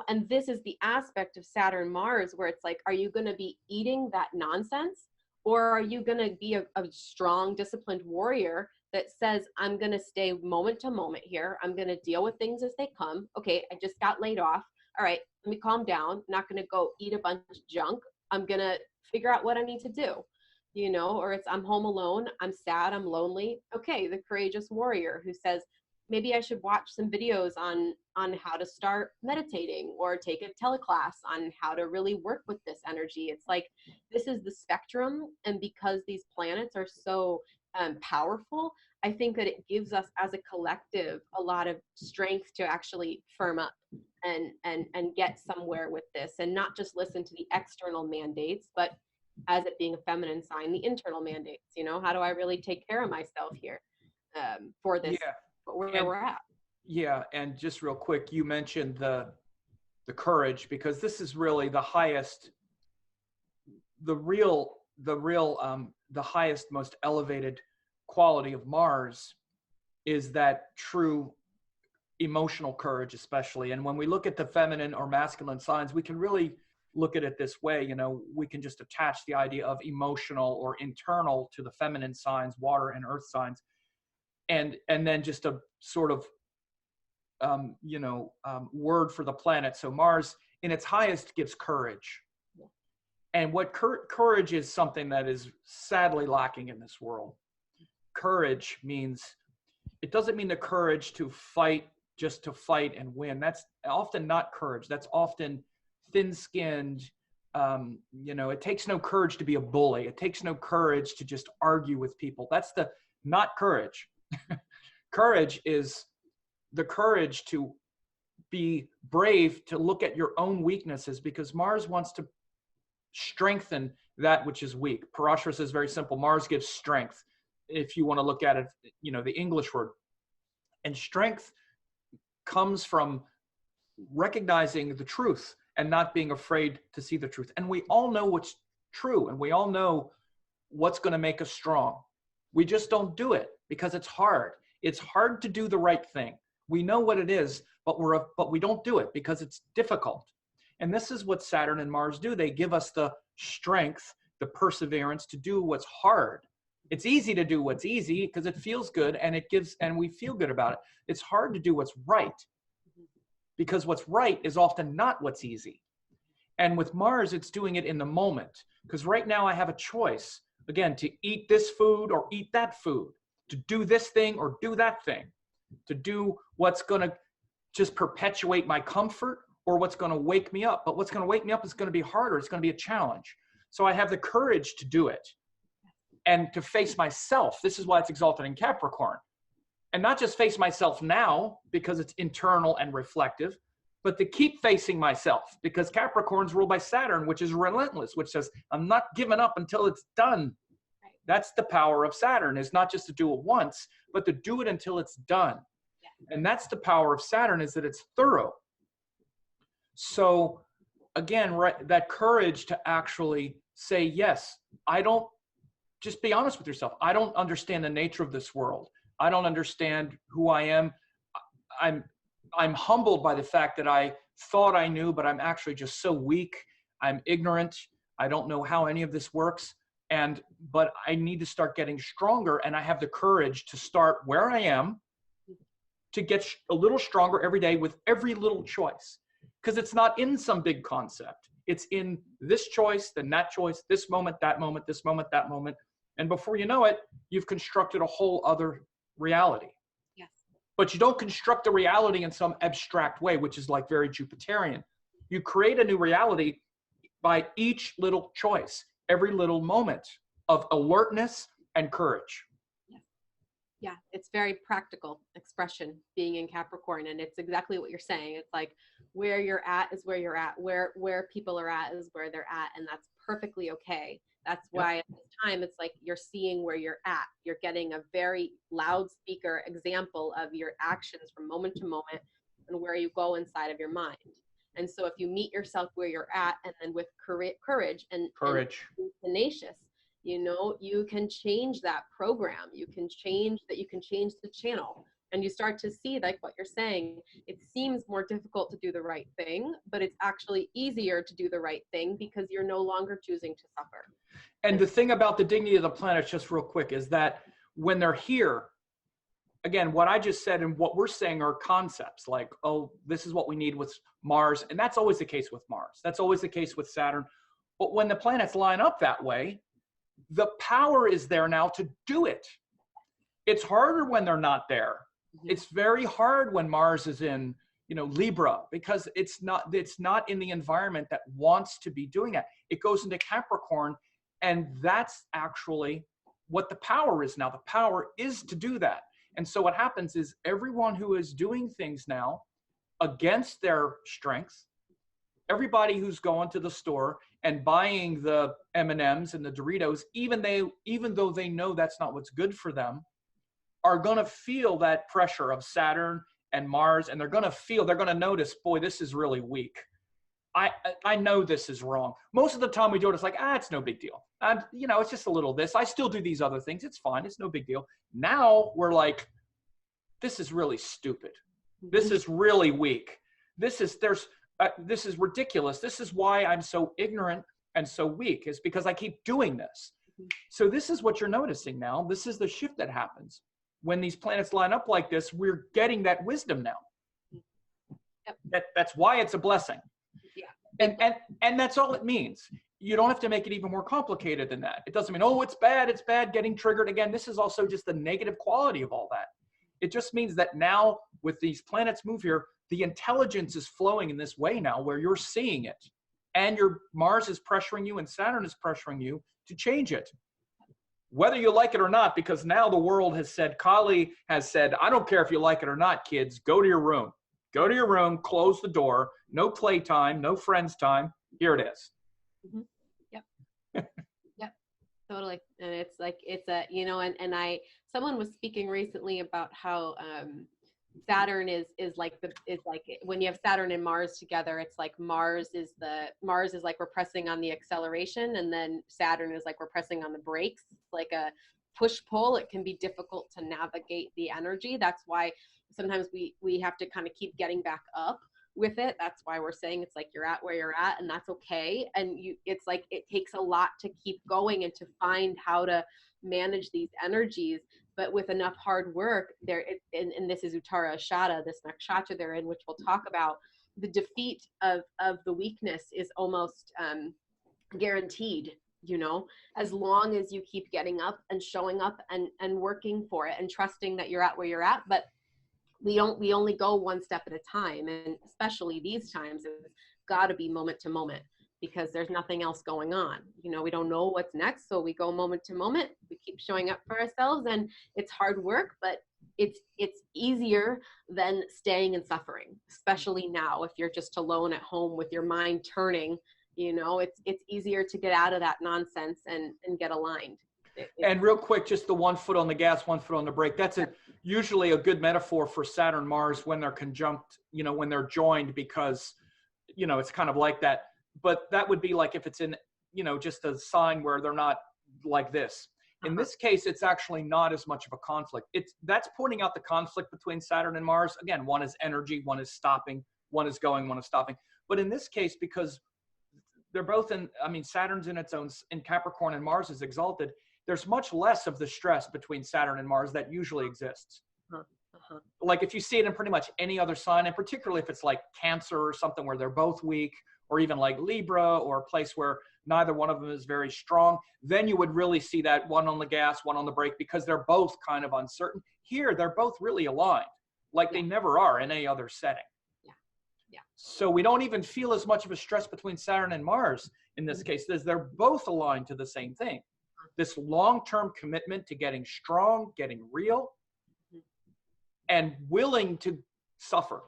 And this is the aspect of Saturn Mars where it's like, are you going to be eating that nonsense, or are you going to be a strong, disciplined warrior that says, I'm going to stay moment to moment here. I'm going to deal with things as they come. Okay, I just got laid off. All right, let me calm down. I'm not going to go eat a bunch of junk. I'm going to figure out what I need to do, or it's I'm home alone. I'm sad. I'm lonely. Okay, the courageous warrior who says, maybe I should watch some videos on how to start meditating or take a teleclass on how to really work with this energy. It's like, this is the spectrum. And because these planets are so powerful, I think that it gives us as a collective a lot of strength to actually firm up and get somewhere with this, and not just listen to the external mandates, but as it being a feminine sign, the internal mandates. How do I really take care of myself here for this? Yeah. Where we're at. Yeah, and just real quick, you mentioned the courage, because this is really the highest, the highest, most elevated quality of Mars is that true emotional courage, especially. And when we look at the feminine or masculine signs, we can really look at it this way. We can just attach the idea of emotional or internal to the feminine signs, water and earth signs. And then just a sort of, word for the planet. So Mars, in its highest, gives courage. And what courage is something that is sadly lacking in this world. Courage means, it doesn't mean the courage to fight just to fight and win. That's often not courage. That's often thin-skinned. It takes no courage to be a bully. It takes no courage to just argue with people. That's not courage. Courage is the courage to be brave, to look at your own weaknesses, because Mars wants to strengthen that which is weak. Parashara says very simple. Mars gives strength. If you want to look at it, the English word. And strength comes from recognizing the truth and not being afraid to see the truth. And we all know what's true, and we all know what's going to make us strong. We just don't do it because it's hard. It's hard to do the right thing. We know what it is, but we don't do it because it's difficult. And this is what Saturn and Mars do. They give us the strength, the perseverance to do what's hard. It's easy to do what's easy because it feels good and we feel good about it. It's hard to do what's right because what's right is often not what's easy. And with Mars, it's doing it in the moment, because right now I have a choice, again, to eat this food or eat that food, to do this thing or do that thing, to do what's going to just perpetuate my comfort or what's going to wake me up. But what's going to wake me up is going to be harder. It's going to be a challenge. So I have the courage to do it and to face myself. This is why it's exalted in Capricorn. And not just face myself now because it's internal and reflective, but to keep facing myself, because Capricorn's ruled by Saturn, which is relentless, which says, I'm not giving up until it's done. That's the power of Saturn, is not just to do it once, but to do it until it's done. And that's the power of Saturn, is that it's thorough. So again, right, that courage to actually say, yes, just be honest with yourself. I don't understand the nature of this world. I don't understand who I am. I'm humbled by the fact that I thought I knew, but I'm actually just so weak. I'm ignorant. I don't know how any of this works. But I need to start getting stronger, and I have the courage to start where I am, to get a little stronger every day with every little choice. Because it's not in some big concept. It's in this choice, then that choice, this moment, that moment, this moment, that moment. And before you know it, you've constructed a whole other reality. Yes. But you don't construct a reality in some abstract way, which is like very Jupiterian. You create a new reality by each little choice, every little moment of alertness and courage. Yeah, it's very practical expression being in Capricorn, and it's exactly what you're saying. It's like where you're at is where you're at, where people are at is where they're at, and that's perfectly okay. That's why at this time it's like you're seeing where you're at. You're getting a very loudspeaker example of your actions from moment to moment and where you go inside of your mind. And so if you meet yourself where you're at, and then with courage and tenacious, you can change that program. You can change the channel, and you start to see, like what you're saying, it seems more difficult to do the right thing, but it's actually easier to do the right thing because you're no longer choosing to suffer. And the thing about the dignity of the planets, just real quick, is that when they're here, again, what I just said and what we're saying are concepts like, oh, this is what we need with Mars. And that's always the case with Mars. That's always the case with Saturn. But when the planets line up that way, the power is there now to do it. It's harder when they're not there. Mm-hmm. It's very hard when Mars is in, Libra, because it's not in the environment that wants to be doing that. It goes into Capricorn, and that's actually what the power is now. The power is to do that. And so what happens is everyone who is doing things now against their strengths, everybody who's going to the store and buying the M&Ms and the Doritos, even though they know that's not what's good for them, are going to feel that pressure of Saturn and Mars, and they're going to notice, boy, this is really weak. I know this is wrong. Most of the time we do it, it's like, it's no big deal. It's just a little this. I still do these other things. It's fine. It's no big deal. Now we're like, this is really stupid. This is really weak. This is ridiculous. This is why I'm so ignorant and so weak, is because I keep doing this. So this is what you're noticing now. This is the shift that happens. When these planets line up like this, we're getting that wisdom now. Yep. That's why it's a blessing. Yeah. And that's all it means. You don't have to make it even more complicated than that. It doesn't mean, oh, it's bad, getting triggered again. This is also just the negative quality of all that. It just means that now with these planets move here, the intelligence is flowing in this way now where you're seeing it. And your Mars is pressuring you and Saturn is pressuring you to change it. Whether you like it or not, because now the world has said, Kali has said, I don't care if you like it or not, kids, go to your room. Go to your room, close the door, no playtime, no friends time. Here it is. Mm-hmm. Yep. Yep. Totally. And it's like, someone was speaking recently about how Saturn is like when you have Saturn and Mars together, it's like Mars is like we're pressing on the acceleration, and then Saturn is like we're pressing on the brakes. It's like a push pull. It can be difficult to navigate the energy. That's why sometimes we have to kind of keep getting back up with it. That's why we're saying it's like you're at where you're at, and that's okay. And it's like it takes a lot to keep going and to find how to manage these energies. But with enough hard work, and this is Uttara Ashada, this nakshatra they're in, which we'll talk about, the defeat of the weakness is almost guaranteed, as long as you keep getting up and showing up and working for it and trusting that you're at where you're at. But we only go one step at a time, and especially these times, it's got to be moment to moment because there's nothing else going on. You know, we don't know what's next, so we go moment to moment. We keep showing up for ourselves, and it's hard work, but it's easier than staying and suffering, especially now if you're just alone at home with your mind turning. You know, it's easier to get out of that nonsense and get aligned. And real quick, just the 1 foot on the gas, 1 foot on the brake. That's usually a good metaphor for Saturn Mars when they're conjunct, you know, when they're joined, because, you know, it's kind of like that. But that would be like if it's in, you know, just a sign where they're not like this. In this case, it's actually not as much of a conflict. That's pointing out the conflict between Saturn and Mars. Again, one is energy, one is stopping, one is going, one is stopping. But in this case, because they're both in, I mean, Saturn's in its own, in Capricorn and Mars is exalted, there's much less of the stress between Saturn and Mars that usually exists. Like if you see it in pretty much any other sign, and particularly if it's like Cancer or something where they're both weak, or even like Libra or a place where neither one of them is very strong, then you would really see that one on the gas, one on the brake, because they're both kind of uncertain. Here, they're both really aligned, like they never are in any other setting. So we don't even feel as much of a stress between Saturn and Mars in this case, as they're both aligned to the same thing. This long-term commitment to getting strong, getting real, and willing to suffer.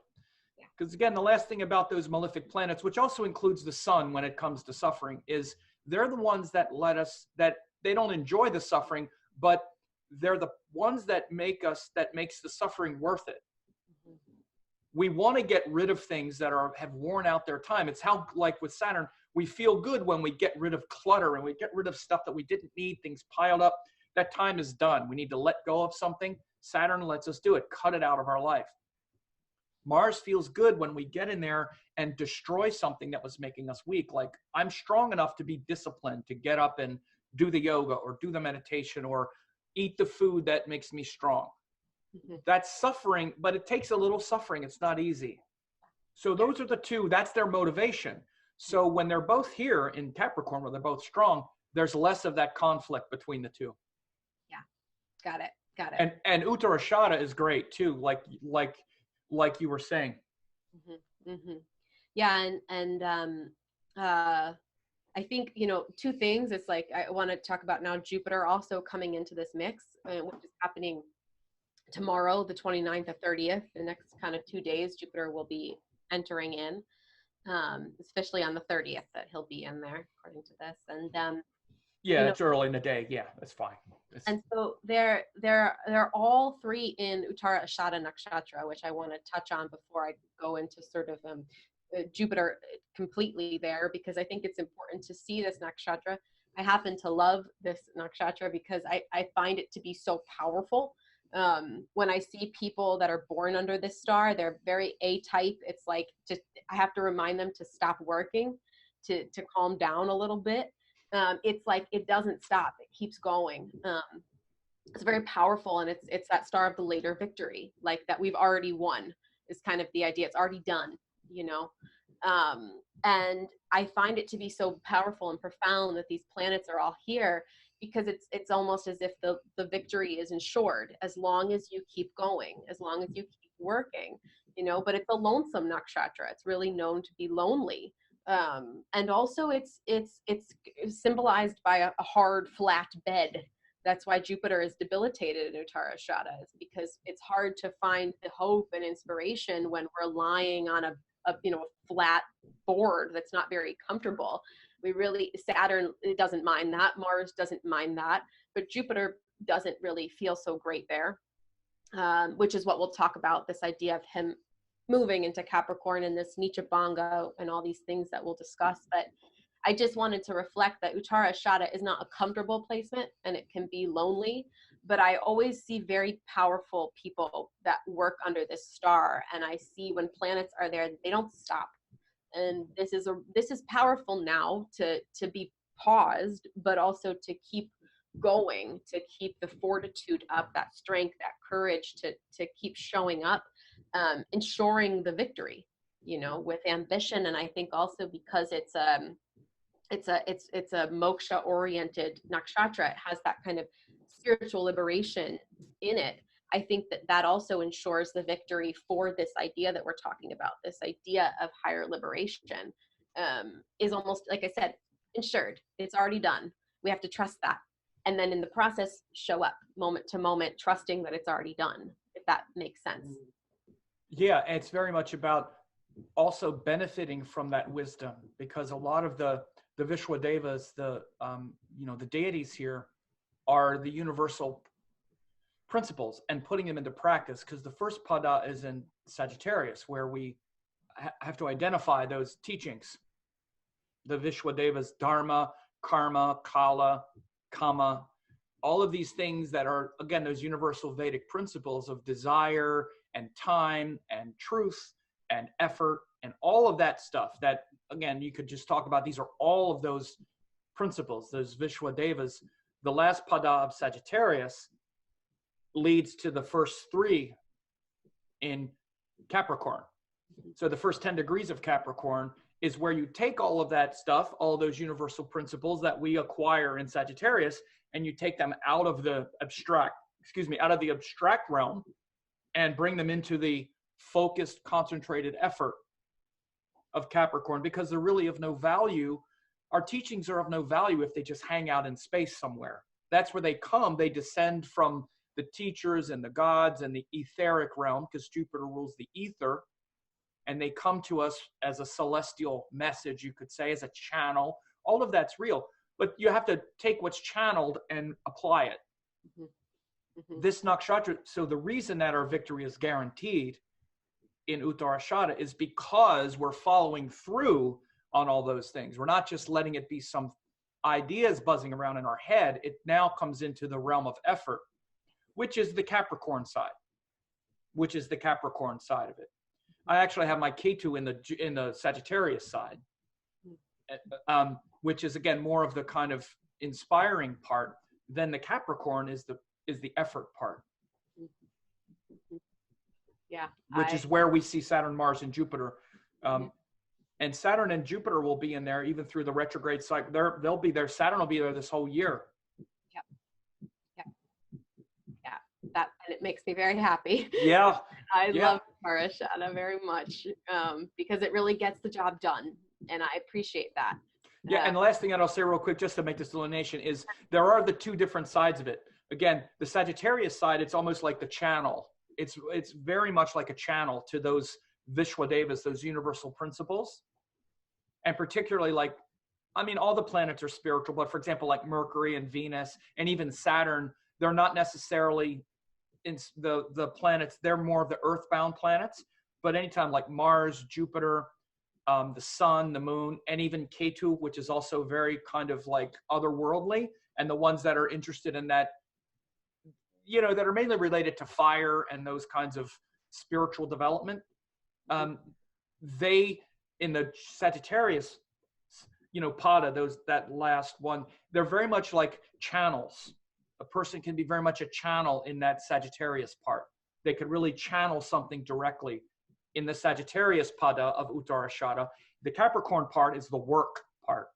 Because again, the last thing about those malefic planets, which also includes the sun when it comes to suffering, is they're the ones that let us, that they don't enjoy the suffering, but they're the ones that makes the suffering worth it. We want to get rid of things that have worn out their time. It's how, like with Saturn, we feel good when we get rid of clutter and we get rid of stuff that we didn't need, things piled up. That time is done. We need to let go of something. Saturn lets us do it, cut it out of our life. Mars feels good when we get in there and destroy something that was making us weak. Like, I'm strong enough to be disciplined, to get up and do the yoga or do the meditation or eat the food that makes me strong. That's suffering, but it takes a little suffering. It's not easy. So those are the two, that's their motivation. So when they're both here in Capricorn, where they're both strong, there's less of that conflict between the two. Yeah. Got it. And Uttarashada is great too, like you were saying. Yeah. I think, you know, two things. It's like, I want to talk about now Jupiter also coming into this mix, which is happening tomorrow, the 29th to 30th, the next kind of 2 days, Jupiter will be entering in, especially on the 30th that he'll be in there, according to this. And yeah, it's early in the day. Yeah, that's fine. And so they're all three in Uttara Ashada Nakshatra, which I want to touch on before I go into sort of Jupiter completely there, because I think it's important to see this nakshatra. I happen to love this nakshatra because I find it to be so powerful. When I see people that are born under this star, they're very A-type. It's like, I have to remind them to stop working, to calm down a little bit. It's like, it doesn't stop. It keeps going. It's very powerful. And it's that star of the later victory, like that we've already won is kind of the idea. It's already done, you know? And I find it to be so powerful and profound that these planets are all here, because it's almost as if the victory is ensured as long as you keep going, as long as you keep working, you know. But it's a lonesome nakshatra. It's really known to be lonely. And also it's symbolized by a hard, flat bed. That's why Jupiter is debilitated in Uttara Ashada, is because it's hard to find the hope and inspiration when we're lying on a flat board that's not very comfortable. Saturn, it doesn't mind that. Mars doesn't mind that, but Jupiter doesn't really feel so great there, which is what we'll talk about, this idea of him moving into Capricorn and this Nicha Bhanga and all these things that we'll discuss. But I just wanted to reflect that Uttara Ashada is not a comfortable placement, and it can be lonely, but I always see very powerful people that work under this star. And I see when planets are there, they don't stop. And this is powerful now to be paused, but also to keep going, to keep the fortitude up, that strength, that courage to keep showing up, ensuring the victory, you know, with ambition. And I think also because it's a moksha oriented nakshatra, it has that kind of spiritual liberation in it. I think that that also ensures the victory for this idea that we're talking about. This idea of higher liberation is almost, like I said, ensured. It's already done. We have to trust that. And then in the process, show up moment to moment, trusting that it's already done, if that makes sense. Yeah, it's very much about also benefiting from that wisdom, because a lot of the Vishwadevas, the the deities here, are the universal principles, and putting them into practice, because the first pada is in Sagittarius, where we have to identify those teachings. The Vishwadevas, Dharma, Karma, Kala, Kama, all of these things that are, again, those universal Vedic principles of desire and time and truth and effort and all of that stuff that, again, you could just talk about. These are all of those principles, those Vishwadevas. The last pada of Sagittarius leads to the first three in Capricorn. So the first 10 degrees of Capricorn is where you take all of that stuff, all those universal principles that we acquire in Sagittarius, and you take them out of the abstract realm and bring them into the focused, concentrated effort of Capricorn, because they're really of no value. Our teachings are of no value if they just hang out in space somewhere. That's where they come. They descend from the teachers and the gods and the etheric realm, because Jupiter rules the ether. And they come to us as a celestial message, you could say, as a channel. All of that's real. But you have to take what's channeled and apply it. Mm-hmm. This nakshatra, so the reason that our victory is guaranteed in Uttarashada is because we're following through on all those things. We're not just letting it be some ideas buzzing around in our head. It now comes into the realm of effort, which is the Capricorn side, of it. I actually have my Ketu in the Sagittarius side, which is, again, more of the kind of inspiring part. Then the Capricorn is the effort part. Yeah. Which is where we see Saturn, Mars, and Jupiter. And Saturn and Jupiter will be in there even through the retrograde cycle. They'll be there. Saturn will be there this whole year. That, and it makes me very happy. Yeah. I love Uttarashada very much, because it really gets the job done, and I appreciate that. Yeah, and the last thing that I'll say real quick, just to make this delineation, is there are the two different sides of it. Again, the Sagittarius side, it's almost like the channel. It's very much like a channel to those Vishwadevas, those universal principles. And particularly, like, I mean, all the planets are spiritual, but for example, like Mercury and Venus and even Saturn, they're not necessarily in the planets. They're more of the earthbound planets. But anytime, like Mars, Jupiter, the sun, the moon, and even Ketu, which is also very kind of like otherworldly, and the ones that are interested in that, that are mainly related to fire and those kinds of spiritual development, they, in the Sagittarius, pada, that last one, they're very much like channels. A person can be very much a channel in that Sagittarius part. They could really channel something directly in the Sagittarius pada of Uttarashada. The Capricorn part is the work part.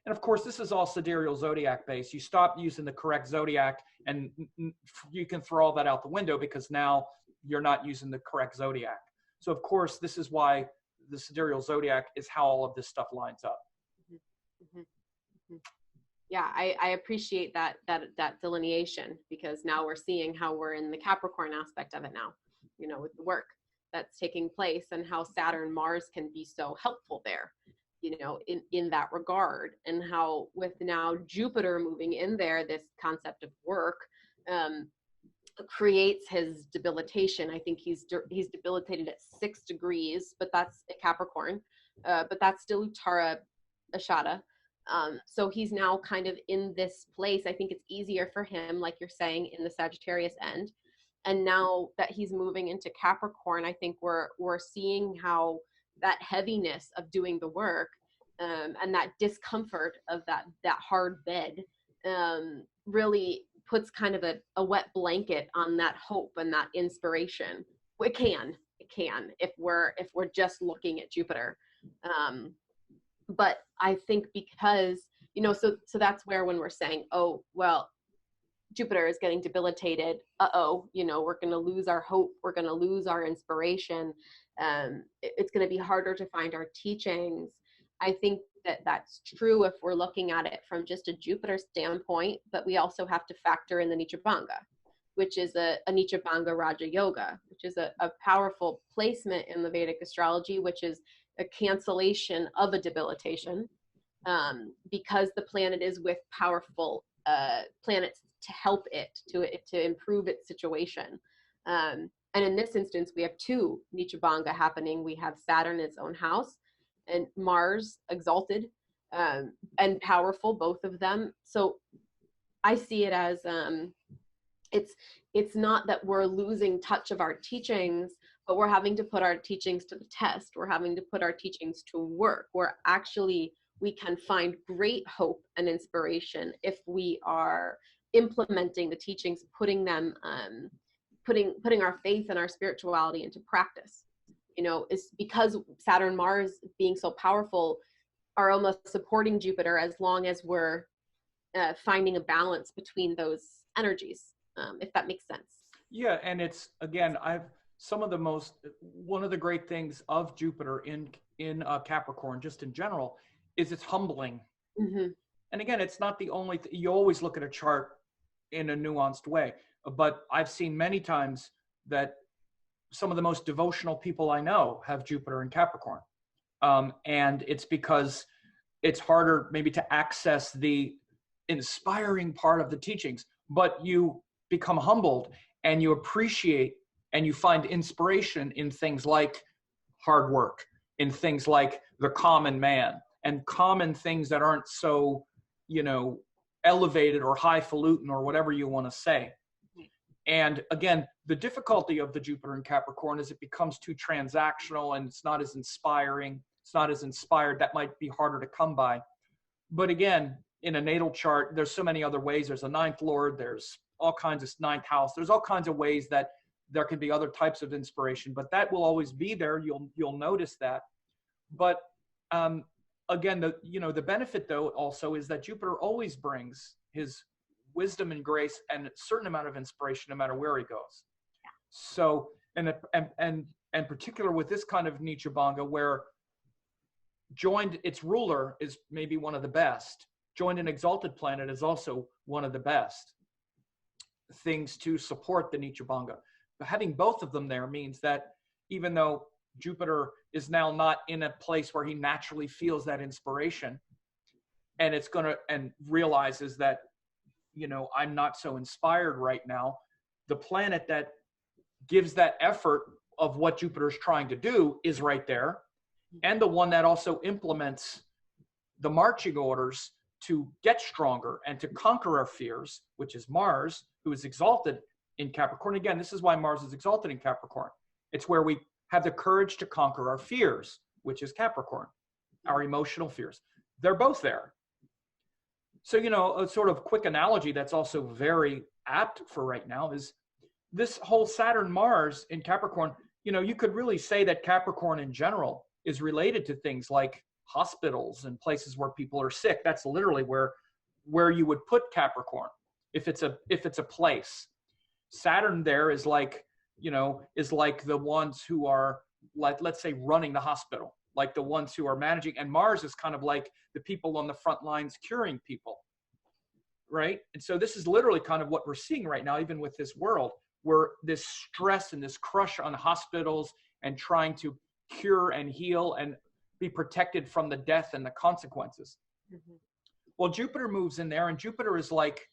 And of course, this is all sidereal zodiac based. You stop using the correct zodiac and you can throw all that out the window, because now you're not using the correct zodiac. So of course, this is why the sidereal zodiac is how all of this stuff lines up. Yeah, I appreciate that delineation, because now we're seeing how we're in the Capricorn aspect of it now, with the work that's taking place, and how Saturn Mars can be so helpful there, in that regard, and how with now Jupiter moving in there, this concept of work creates his debilitation. I think he's debilitated at 6 degrees, but that's a Capricorn, but that's still Uttarashada. So he's now kind of in this place. I think it's easier for him, like you're saying, in the Sagittarius end. And now that he's moving into Capricorn, I think we're seeing how that heaviness of doing the work, and that discomfort of that hard bed, really puts kind of a wet blanket on that hope and that inspiration. It can, if we're just looking at Jupiter. But I think because, so that's where, when we're saying, oh, well, Jupiter is getting debilitated. Uh-oh, you know, we're going to lose our hope. We're going to lose our inspiration. It's going to be harder to find our teachings. I think that that's true if we're looking at it from just a Jupiter standpoint, but we also have to factor in the Nichabanga, which is a Nichabanga Raja Yoga, which is a powerful placement in the Vedic astrology, which is a cancellation of a debilitation, because the planet is with powerful planets to help it to improve its situation. And in this instance, we have two Nichabanga happening. We have Saturn in its own house and Mars exalted and powerful, both of them. So I see it as it's not that we're losing touch of our teachings, but we're having to put our teachings to the test. We're having to put our teachings to work. We can find great hope and inspiration if we are implementing the teachings, putting them, putting our faith and our spirituality into practice. You know, it's because Saturn, Mars being so powerful are almost supporting Jupiter as long as we're finding a balance between those energies, if that makes sense. Yeah, and it's, again, one of the great things of Jupiter in Capricorn, just in general, is it's humbling. Mm-hmm. And again, it's not the only you always look at a chart in a nuanced way, but I've seen many times that some of the most devotional people I know have Jupiter in Capricorn. And it's because it's harder maybe to access the inspiring part of the teachings, but you become humbled and you appreciate and you find inspiration in things like hard work, in things like the common man, and common things that aren't so, you know, elevated or highfalutin or whatever you want to say. And again, the difficulty of the Jupiter in Capricorn is it becomes too transactional and it's not as inspiring. It's not as inspired. That might be harder to come by. But again, in a natal chart, there's so many other ways. There's a ninth lord. There's all kinds of ninth house. There's all kinds of ways that there can be other types of inspiration, but that will always be there. You'll notice that. But again, the benefit though also is that Jupiter always brings his wisdom and grace and a certain amount of inspiration no matter where he goes. So, and particular with this kind of Nichabanga, where joined its ruler is maybe one of the best, joined an exalted planet is also one of the best things to support the Nichabanga. But having both of them there means that even though Jupiter is now not in a place where he naturally feels that inspiration, and realizes that, you know, I'm not so inspired right now, the planet that gives that effort of what Jupiter's trying to do is right there. And the one that also implements the marching orders to get stronger and to conquer our fears, which is Mars, who is exalted in Capricorn. Again, this is why Mars is exalted in Capricorn. It's where we have the courage to conquer our fears, which is Capricorn, our emotional fears. They're both there. So, you know, a sort of quick analogy that's also very apt for right now is this whole Saturn Mars in Capricorn. You know, you could really say that Capricorn in general is related to things like hospitals and places where people are sick. That's literally where you would put Capricorn if it's a place. Saturn there is like, you know, is like the ones who are, like, let's say, running the hospital, like the ones who are managing. And Mars is kind of like the people on the front lines curing people, right? And so this is literally kind of what we're seeing right now, even with this world, where this stress and this crush on hospitals and trying to cure and heal and be protected from the death and the consequences. Mm-hmm. Well, Jupiter moves in there, and Jupiter is like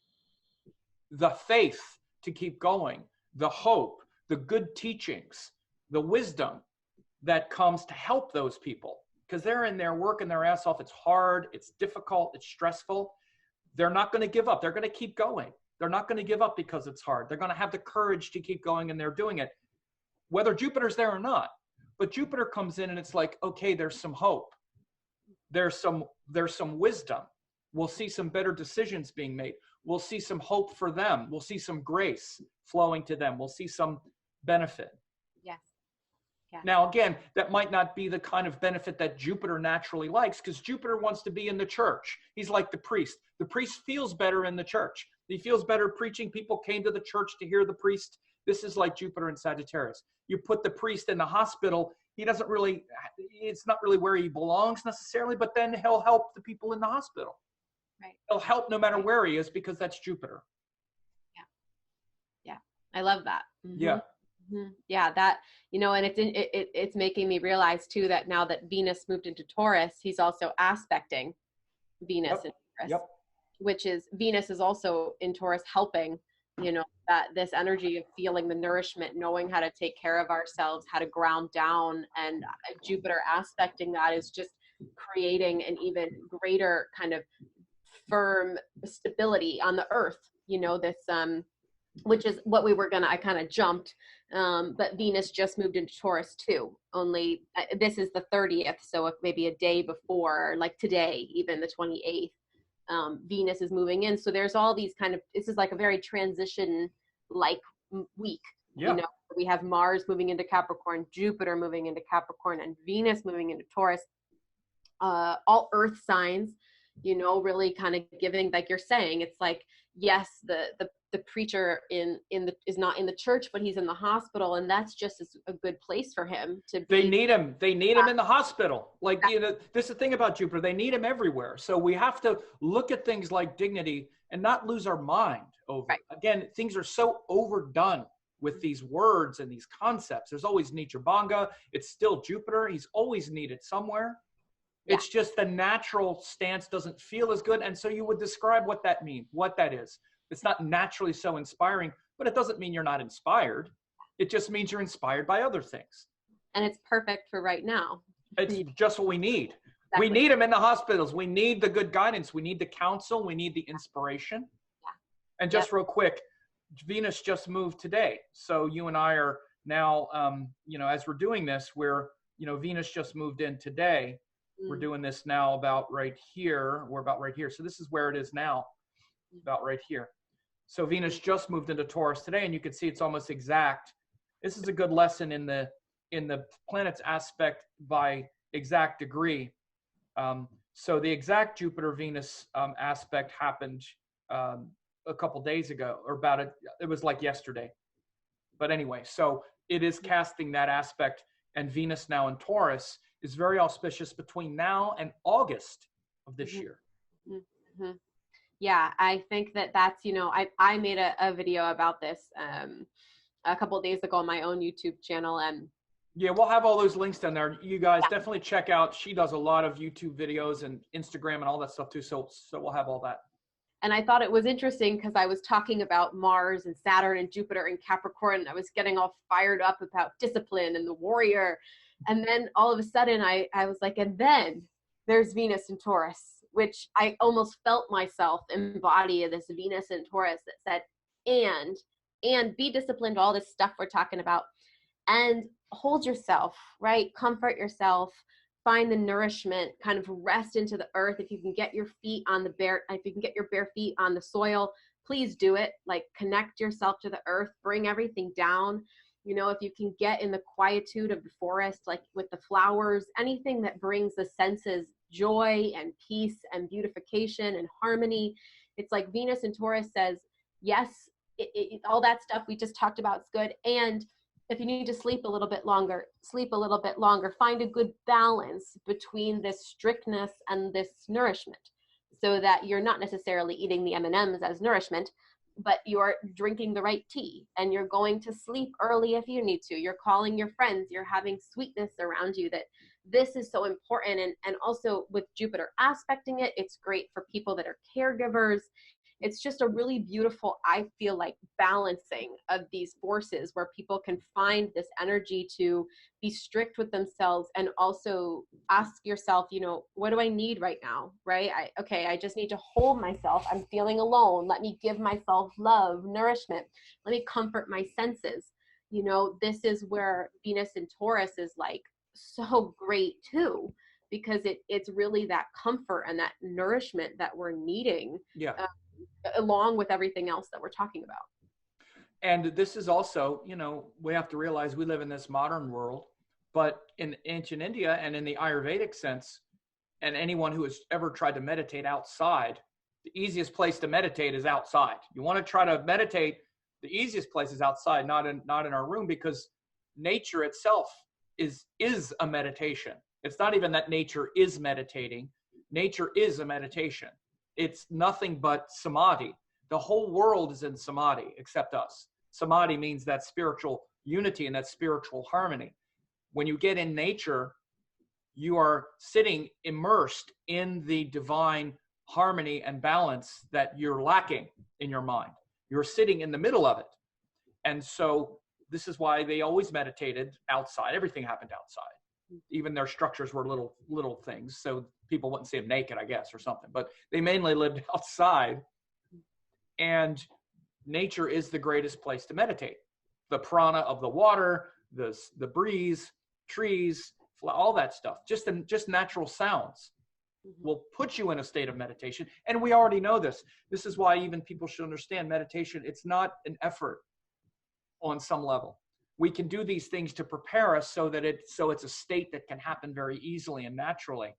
the faith to keep going, the hope, the good teachings, the wisdom that comes to help those people, because they're in there working their ass off. It's hard, it's difficult, it's stressful. They're not going to give up. They're going to keep going. They're not going to give up because it's hard. They're going to have the courage to keep going, and they're doing it, whether Jupiter's there or not. But Jupiter comes in and it's like, okay, there's some hope. There's some wisdom. We'll see some better decisions being made. We'll see some hope for them. We'll see some grace flowing to them. We'll see some benefit. Yes. Yeah. Now, again, that might not be the kind of benefit that Jupiter naturally likes, because Jupiter wants to be in the church. He's like the priest. The priest feels better in the church. He feels better preaching. People came to the church to hear the priest. This is like Jupiter and Sagittarius. You put the priest in the hospital, he doesn't really, it's not really where he belongs necessarily, but then he'll help the people in the hospital. Right. He'll help no matter where he is, because that's Jupiter. Yeah. I love that. Mm-hmm. Yeah. Mm-hmm. Yeah, that, you know, and it's making me realize too that now that Venus moved into Taurus, he's also aspecting Venus in Taurus, which is, Venus is also in Taurus helping, you know, that this energy of feeling the nourishment, knowing how to take care of ourselves, how to ground down, and Jupiter aspecting that is just creating an even greater kind of firm stability on the earth, you know, this which is what we were gonna, I kind of jumped, but Venus just moved into Taurus too, only this is the 30th, so maybe a day before, like today, even the 28th, Venus is moving in. So there's all these kind of, this is like a very transition like week. You know, we have Mars moving into Capricorn, Jupiter moving into Capricorn, and Venus moving into Taurus, all earth signs, you know, really kind of giving, like you're saying, it's like, yes, the preacher is not in the church, but he's in the hospital, and that's just a good place for him to be. They need him in the hospital. Like, you know, this is the thing about Jupiter, they need him everywhere. So we have to look at things like dignity and not lose our mind over it. Again, things are so overdone with these words and these concepts. There's always Nitra Banga. It's still Jupiter. He's always needed somewhere. It's just the natural stance doesn't feel as good. And so you would describe what that means, what that is. It's not naturally so inspiring, but it doesn't mean you're not inspired. It just means you're inspired by other things. And it's perfect for right now. It's just what we need. Exactly. We need them in the hospitals. We need the good guidance. We need the counsel. We need the inspiration. Yeah. And just real quick, Venus just moved today. So you and I are now, you know, as we're doing this, Venus just moved in today. We're doing this now about right here. We're about right here. So this is where it is now, about right here. So Venus just moved into Taurus today, and you can see it's almost exact. This is a good lesson in the planet's aspect by exact degree. So the exact Jupiter-Venus aspect happened a couple days ago, or it was like yesterday. But anyway, so it is casting that aspect, and Venus now in Taurus is very auspicious between now and August of this year. Mm-hmm. Yeah, I think that's, you know, I made a video about this a couple of days ago on my own YouTube channel, and yeah, we'll have all those links down there. You guys definitely check out. She does a lot of YouTube videos and Instagram and all that stuff too. So we'll have all that. And I thought it was interesting because I was talking about Mars and Saturn and Jupiter and Capricorn, and I was getting all fired up about discipline and the warrior. And then all of a sudden I was like, and then there's Venus in Taurus, which I almost felt myself embody this Venus in Taurus that said, and be disciplined, all this stuff we're talking about, and hold yourself, right? Comfort yourself, find the nourishment, kind of rest into the earth. If you can get your bare feet on the soil, please do it. Like, connect yourself to the earth, bring everything down. You know, if you can get in the quietude of the forest, like with the flowers, anything that brings the senses joy and peace and beautification and harmony. It's like Venus in Taurus says, yes, all that stuff we just talked about is good. And if you need to sleep a little bit longer, sleep a little bit longer. Find a good balance between this strictness and this nourishment, so that you're not necessarily eating the M&Ms as nourishment, but you're drinking the right tea, and you're going to sleep early if you need to. You're calling your friends. You're having sweetness around you. That this is so important. And also with Jupiter aspecting it, it's great for people that are caregivers. It's just a really beautiful, I feel like, balancing of these forces where people can find this energy to be strict with themselves and also ask yourself, you know, what do I need right now, right? I just need to hold myself. I'm feeling alone. Let me give myself love, nourishment. Let me comfort my senses. You know, this is where Venus in Taurus is like so great too, because it's really that comfort and that nourishment that we're needing. Yeah. Along with everything else that we're talking about. And this is also, you know, we have to realize we live in this modern world, but in ancient India and in the Ayurvedic sense, and anyone who has ever tried to meditate outside, the easiest place to meditate is outside. You want to try to meditate, the easiest place is outside, not in our room, because nature itself is a meditation. It's not even that nature is meditating. Nature is a meditation. It's nothing but samadhi. The whole world is in samadhi except us. Samadhi means that spiritual unity and that spiritual harmony. When you get in nature, you are sitting immersed in the divine harmony and balance that you're lacking in your mind. You're sitting in the middle of it. And so this is why they always meditated outside. Everything happened outside. Even their structures were little things, so people wouldn't see them naked, I guess, or something. But they mainly lived outside. And nature is the greatest place to meditate. The prana of the water, the breeze, trees, all that stuff, just natural sounds will put you in a state of meditation. And we already know this. This is why even people should understand meditation. It's not an effort on some level. We can do these things to prepare us so it's a state that can happen very easily and naturally.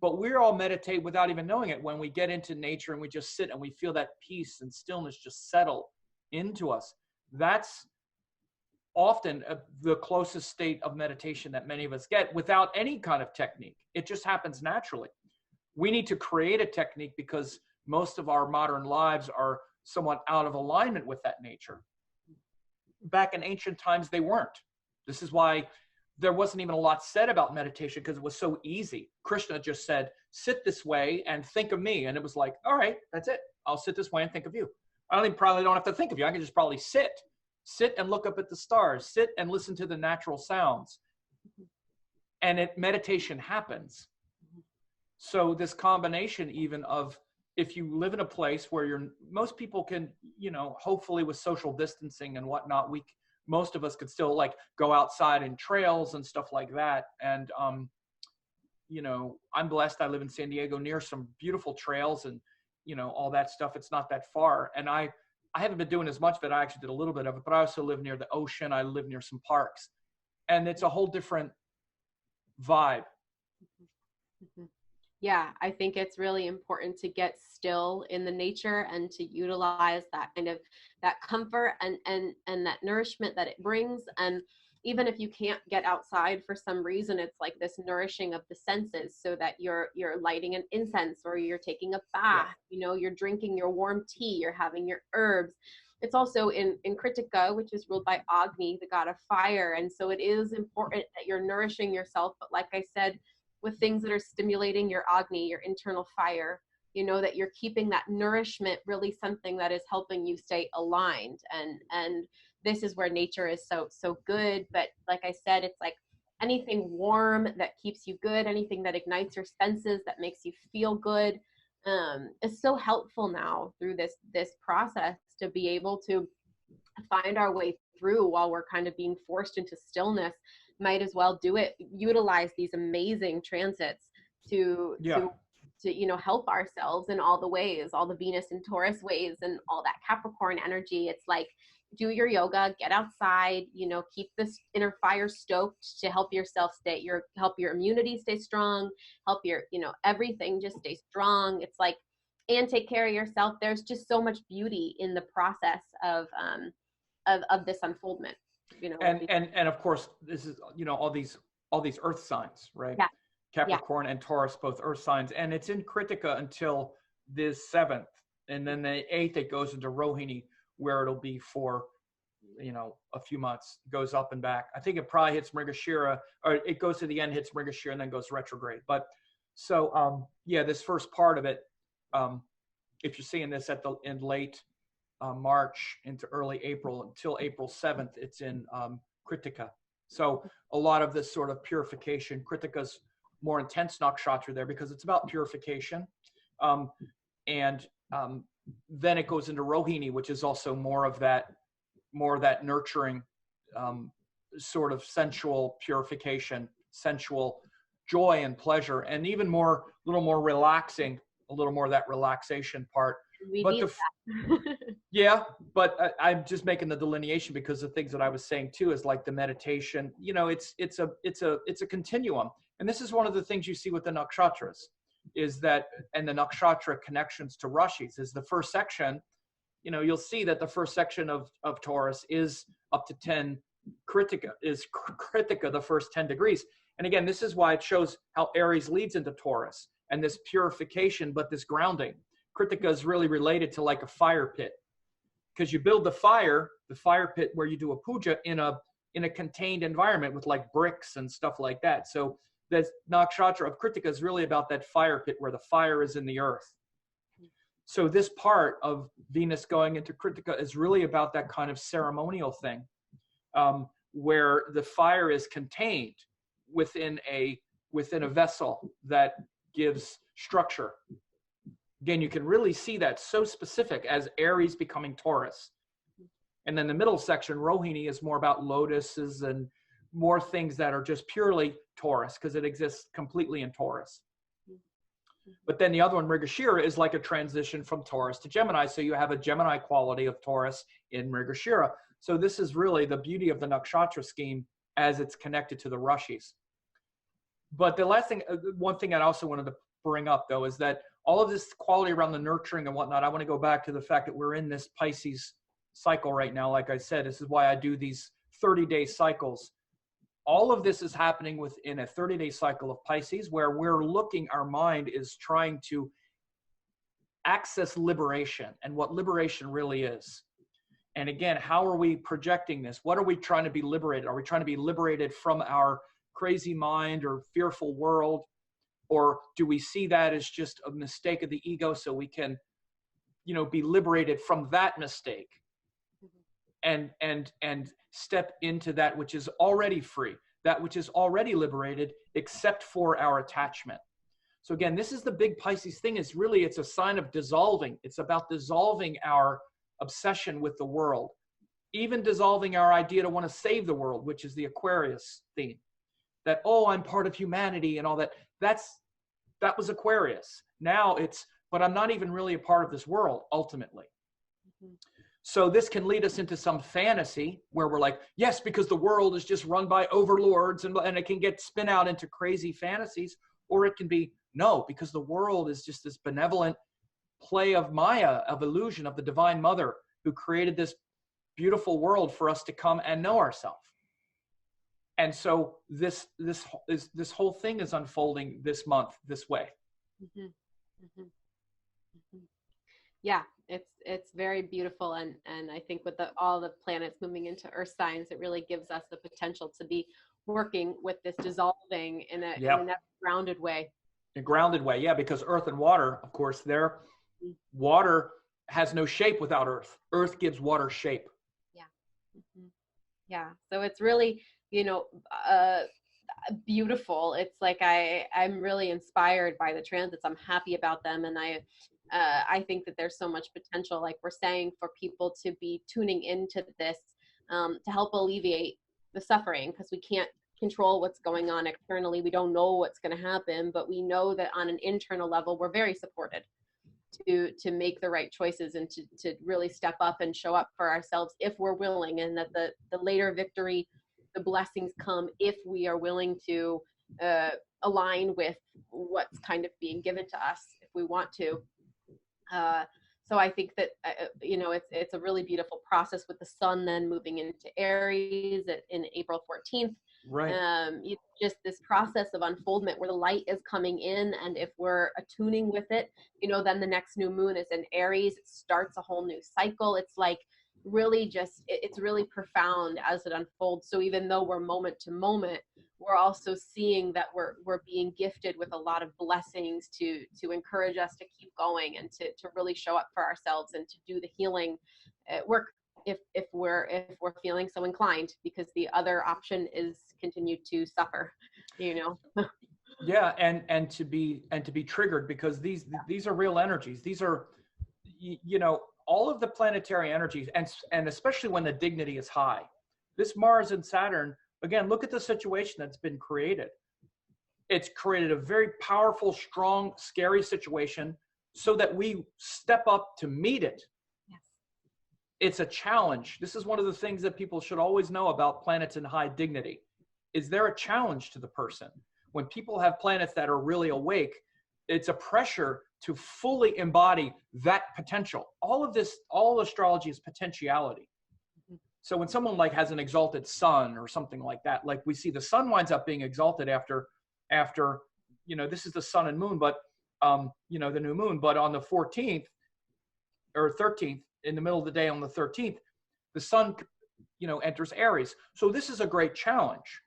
But we all meditate without even knowing it when we get into nature and we just sit and we feel that peace and stillness just settle into us. That's often the closest state of meditation that many of us get without any kind of technique. It just happens naturally. We need to create a technique because most of our modern lives are somewhat out of alignment with that nature. Back in ancient times, they weren't. This is why there wasn't even a lot said about meditation, because it was so easy. Krishna just said, sit this way and think of me. And it was like, all right, that's it. I'll sit this way and think of you. Probably don't have to think of you. I can just probably sit and look up at the stars, sit and listen to the natural sounds. And meditation happens. So this combination even of, if you live in a place where most people can, hopefully with social distancing and whatnot, most of us could still like go outside in trails and stuff like that. And, I'm blessed. I live in San Diego near some beautiful trails and, all that stuff. It's not that far. And I haven't been doing as much of it. I actually did a little bit of it, but I also live near the ocean. I live near some parks, and it's a whole different vibe. Yeah, I think it's really important to get still in the nature and to utilize that kind of that comfort and that nourishment that it brings. And even if you can't get outside for some reason, it's like this nourishing of the senses, so that you're lighting an incense, or you're taking a bath, you're drinking your warm tea, you're having your herbs. It's also in Kritika, which is ruled by Agni, the god of fire. And so it is important that you're nourishing yourself. But like I said, with things that are stimulating your Agni, your internal fire, that you're keeping that nourishment really something that is helping you stay aligned. And this is where nature is so good. But like I said, it's like anything warm that keeps you good, anything that ignites your senses, that makes you feel good, is so helpful now through this process to be able to find our way through while we're kind of being forced into stillness. Might as well utilize these amazing transits to help ourselves in all the ways, all the Venus and Taurus ways, and all that Capricorn energy. It's like, do your yoga, get outside, keep this inner fire stoked to help yourself help your immunity stay strong, help your, everything just stay strong. It's like, and take care of yourself. There's just so much beauty in the process of this unfoldment. And of course, this is, all these earth signs, right? Yeah. Capricorn and Taurus, both earth signs. And it's in Kritika until the 7th. And then the 8th, it goes into Rohini, where it'll be for, a few months, goes up and back. I think it probably hits Mrigashira, or it goes to the end, hits Mrigashira, and then goes retrograde. But so, this first part of it, if you're seeing this in late March into early April until April 7th, it's in Kritika. So a lot of this sort of purification, Kritika's more intense nakshatra there because it's about purification. And then it goes into Rohini, which is also more of that nurturing sort of sensual purification, sensual joy and pleasure, and even a little more relaxing, a little more of that relaxation part. Yeah, but I'm just making the delineation because the things that I was saying too is like the meditation. It's a continuum, and this is one of the things you see with the nakshatras. is that, and the nakshatra connections to Rashis is the first section. You know, you'll see that the first section of Taurus is up to 10 Kritika, is Kritika, the first 10 degrees. And again, this is why it shows how Aries leads into Taurus and this purification, but this grounding. Kritika is really related to like a fire pit, because you build the fire pit where you do a puja in a contained environment with like bricks and stuff like that. So the nakshatra of Kritika is really about that fire pit where the fire is in the earth. So this part of Venus going into Kritika is really about that kind of ceremonial thing, where the fire is contained within a vessel that gives structure. Again, you can really see that so specific as Aries becoming Taurus. And then the middle section, Rohini, is more about lotuses and more things that are just purely Taurus, because it exists completely in Taurus. But then the other one, Mrigashira, is like a transition from Taurus to Gemini. So you have a Gemini quality of Taurus in Mrigashira. So this is really the beauty of the nakshatra scheme as it's connected to the Rashis. But the last thing, one thing I also wanted to bring up, though, is that all of this quality around the nurturing and whatnot, I want to go back to the fact that we're in this Pisces cycle right now. Like I said, this is why I do these 30-day cycles. All of this is happening within a 30-day cycle of Pisces, where we're looking, our mind is trying to access liberation and what liberation really is. And again, how are we projecting this? What are we trying to be liberated? Are we trying to be liberated from our crazy mind or fearful world? Or do we see that as just a mistake of the ego so we can, you know, be liberated from that mistake and step into that which is already free, that which is already liberated, except for our attachment. So again, this is the big Pisces thing, is really, it's a sign of dissolving. It's about dissolving our obsession with the world, even dissolving our idea to want to save the world, which is the Aquarius theme. That, oh, I'm part of humanity and all that. That was Aquarius. Now it's, but I'm not even really a part of this world, ultimately. Mm-hmm. So this can lead us into some fantasy where we're like, yes, because the world is just run by overlords, and it can get spin out into crazy fantasies. Or it can be, no, because the world is just this benevolent play of Maya, of illusion, of the Divine Mother, who created this beautiful world for us to come and know ourselves. And so this whole thing is unfolding this month this way. Mm-hmm. Mm-hmm. Mm-hmm. Yeah, it's very beautiful, and I think with all the planets moving into Earth signs, it really gives us the potential to be working with this dissolving in a grounded way. A grounded way, yeah, because Earth and water, of course, water has no shape without Earth. Earth gives water shape. Yeah. Mm-hmm. Yeah. So it's really, beautiful. It's like I'm really inspired by the transits. I'm happy about them, and I think that there's so much potential, like we're saying, for people to be tuning into this to help alleviate the suffering, because we can't control what's going on externally. We don't know what's going to happen, but we know that on an internal level, we're very supported to make the right choices and to really step up and show up for ourselves if we're willing, and that the later victory, the blessings come if we are willing to align with what's kind of being given to us if we want to. So I think that, it's a really beautiful process with the sun then moving into Aries in April 14th. Right. Just this process of unfoldment where the light is coming in, and if we're attuning with it, then the next new moon is in Aries. It starts a whole new cycle. It's like really it's really profound as it unfolds. So even though we're moment to moment, we're also seeing that we're being gifted with a lot of blessings to encourage us to keep going and to really show up for ourselves and to do the healing work if we're feeling so inclined, because the other option is continue to suffer, Yeah, and to be triggered, because these are real energies. These are, all of the planetary energies, and especially when the dignity is high. This Mars and Saturn, again, look at the situation that's been created. It's created a very powerful, strong, scary situation so that we step up to meet it. Yes. It's a challenge. This is one of the things that people should always know about planets in high dignity. Is there a challenge to the person? When people have planets that are really awake, it's a pressure to fully embody that potential. All astrology is potentiality. So when someone like has an exalted sun or something like that, like we see the sun winds up being exalted after, this is the sun and moon, but, the new moon, but on the 14th or 13th, in the middle of the day on the 13th, the sun, enters Aries. So this is a great challenge.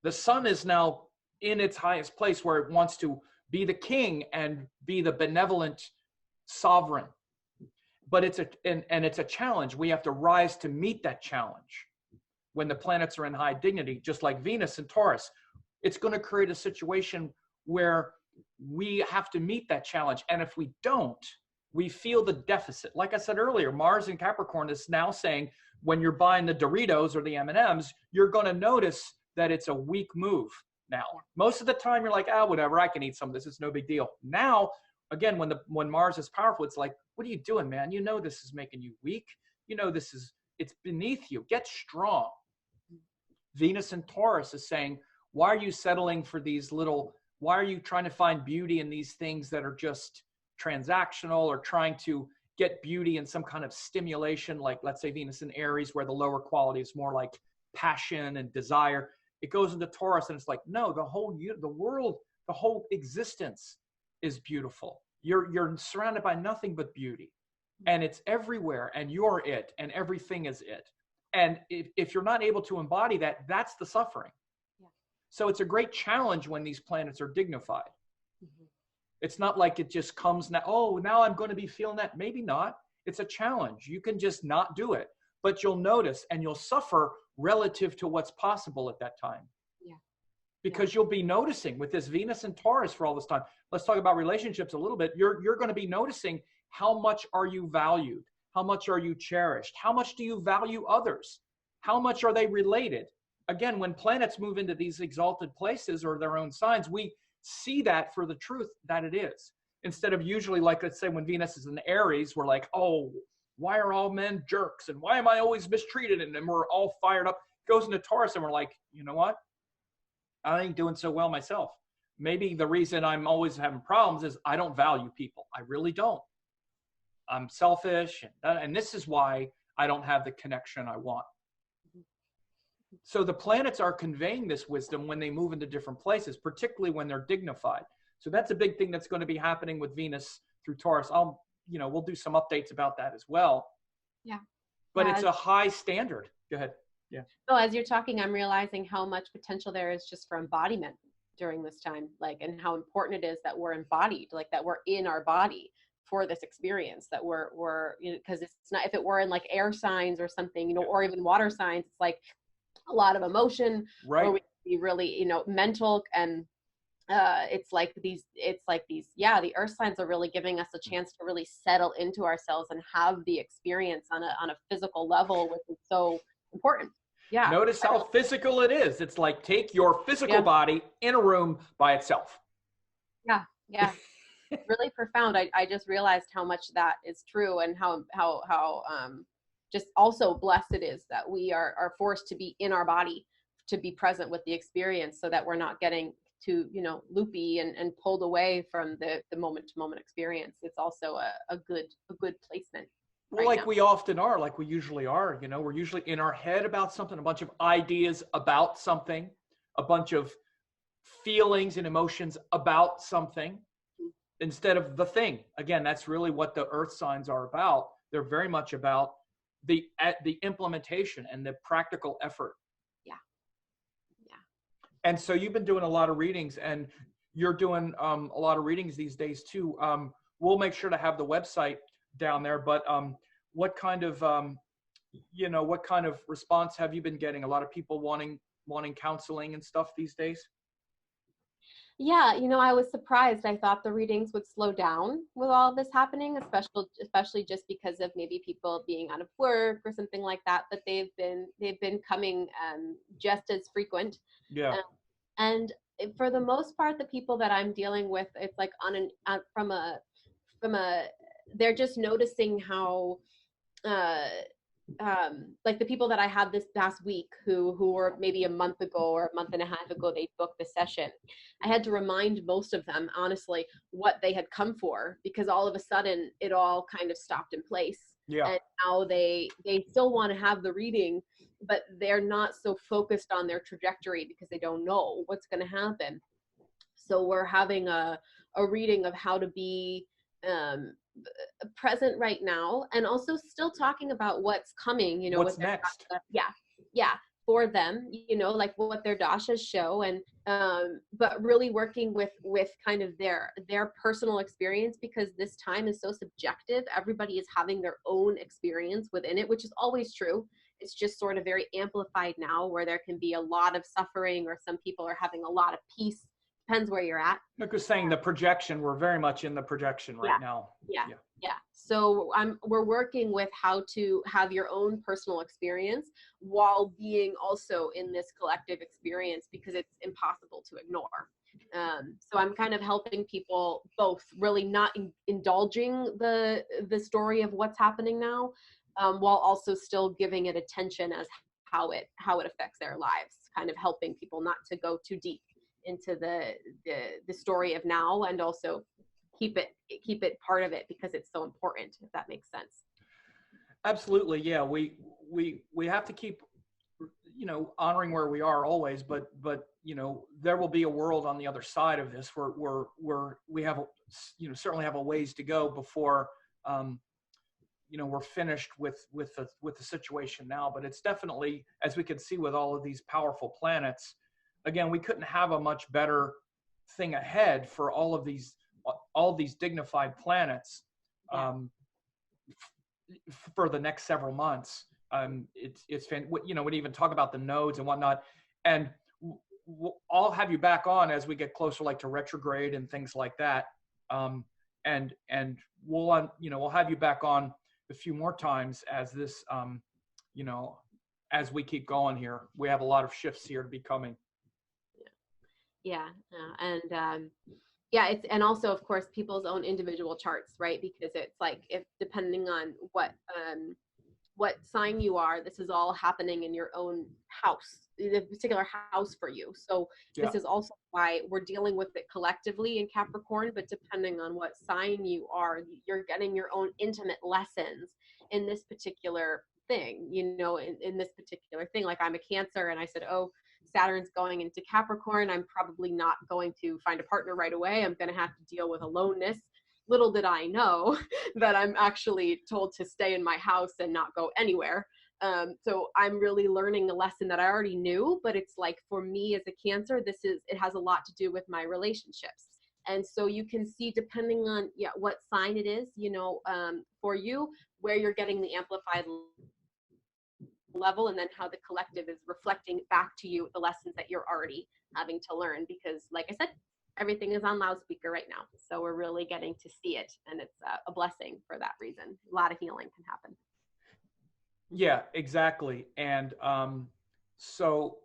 The sun is now in its highest place where it wants to be the king and be the benevolent sovereign. But it's a challenge. We have to rise to meet that challenge when the planets are in high dignity, just like Venus and Taurus. It's going to create a situation where we have to meet that challenge. And if we don't, we feel the deficit. Like I said earlier, Mars in Capricorn is now saying when you're buying the Doritos or the M&Ms, you're going to notice that it's a weak move now. Most of the time you're like, whatever, I can eat some of this. It's no big deal. Now, again, when Mars is powerful, it's like, what are you doing, man? This is making you weak. It's beneath you. Get strong. Venus and Taurus is saying, why are you settling for why are you trying to find beauty in these things that are just transactional, or trying to get beauty in some kind of stimulation, like let's say Venus in Aries, where the lower quality is more like passion and desire. It goes into Taurus and it's like, no, the world, the whole existence is beautiful. You're surrounded by nothing but beauty, and it's everywhere, and you're it, and everything is it. And if you're not able to embody that, that's the suffering. Yeah. So it's a great challenge when these planets are dignified. Mm-hmm. It's not like it just comes now, now I'm going to be feeling that. Maybe not. It's a challenge. You can just not do it, but you'll notice and you'll suffer relative to what's possible at that time. Yeah. Because you'll be noticing with this Venus and Taurus for all this time. Let's talk about relationships a little bit. You're going to be noticing how much are you valued? How much are you cherished? How much do you value others? How much are they related? Again, when planets move into these exalted places or their own signs, we see that for the truth that it is. Instead of usually, like, let's say when Venus is in Aries, we're like, why are all men jerks? And why am I always mistreated? And then we're all fired up. It goes into Taurus and we're like, you know what? I ain't doing so well myself. Maybe the reason I'm always having problems is I don't value people. I really don't. I'm selfish. And this is why I don't have the connection I want. So the planets are conveying this wisdom when they move into different places, particularly when they're dignified. So that's a big thing that's going to be happening with Venus through Taurus. We'll do some updates about that as well. Yeah. But it's a high standard. Go ahead. Yeah. So as you're talking, I'm realizing how much potential there is just for embodiment during this time, and how important it is that we're embodied, that we're in our body for this experience, that we're because it's not, if it were in like air signs or something, or even water signs, it's like a lot of emotion, right? Or we be really, mental, and the earth signs are really giving us a chance to really settle into ourselves and have the experience on a physical level, which is so important. Yeah. Notice how physical it is. It's like take your physical body in a room by itself. Yeah. Yeah. Really profound. I just realized how much that is true, and how just also blessed it is that we are forced to be in our body, to be present with the experience, so that we're not getting too loopy and pulled away from the moment to moment experience. It's also a good placement. Well, right, we often are, like we usually are, we're usually in our head about something, a bunch of ideas about something, a bunch of feelings and emotions about something, instead of the thing. Again, that's really what the earth signs are about. They're very much about the implementation and the practical effort. Yeah. Yeah. And so you've been doing a lot of readings, and you're doing a lot of readings these days too. We'll make sure to have the website down there, but what kind of response have you been getting? A lot of people wanting counseling and stuff these days? Yeah, I was surprised. I thought the readings would slow down with all of this happening, especially just because of maybe people being out of work or something like that. But they've been coming just as frequent. Yeah. And for the most part, the people that I'm dealing with, it's like from a they're just noticing how like the people that I had this past week who were maybe a month ago or a month and a half ago, they booked the session. I had to remind most of them, honestly, what they had come for, because all of a sudden it all kind of stopped in place. Yeah. And now they still want to have the reading, but they're not so focused on their trajectory because they don't know what's going to happen. So we're having a reading of how to be present right now, and also still talking about what's coming, you know, What's with their next? yeah, for them, you know, like what their dashas show, and but really working with kind of their personal experience, because this time is so subjective. Everybody is having their own experience within it, which is always true. It's just sort of very amplified now, where there can be a lot of suffering, or some people are having a lot of peace. Depends where you're at. Like you're saying, the projection, we're very much in the projection right now. Yeah. So we're working with how to have your own personal experience while being also in this collective experience, because it's impossible to ignore. So I'm kind of helping people both really not indulging the story of what's happening now, while also still giving it attention as how it affects their lives, kind of helping people not to go too deep into the story of now, and also keep it part of it, because it's so important, if that makes sense. Absolutely. Yeah. We have to keep, you know, honoring where we are always, but, you know, there will be a world on the other side of this where we have, you know, certainly have a ways to go before, you know, we're finished with the situation now. But it's definitely, as we can see with all of these powerful planets, again, we couldn't have a much better thing ahead for all of these dignified planets for the next several months. It's you know, we even talk about the nodes and whatnot, and I'll have you back on as we get closer, like to retrograde and things like that. And we'll you know, we'll have you back on a few more times as this you know, as we keep going here. We have a lot of shifts here to be coming. And it's, and also of course people's own individual charts, right? Because it's like, if depending on what sign you are, this is all happening in your own house, the particular house for you. So this is also why we're dealing with it collectively in Capricorn, but depending on what sign you are, you're getting your own intimate lessons in this particular thing, you know, in this particular thing. Like, I'm a Cancer, and I said, oh, Saturn's going into Capricorn, I'm probably not going to find a partner right away. I'm going to have to deal with aloneness. Little did I know that I'm actually told to stay in my house and not go anywhere. So I'm really learning a lesson that I already knew, but it's like, for me as a Cancer, it has a lot to do with my relationships. And so you can see, depending on what sign it is, you know, for you, where you're getting the amplified level, and then how the collective is reflecting back to you the lessons that you're already having to learn. Because like I said, everything is on loudspeaker right now, so we're really getting to see it, and it's a blessing for that reason. A lot of healing can happen. Yeah, exactly. And so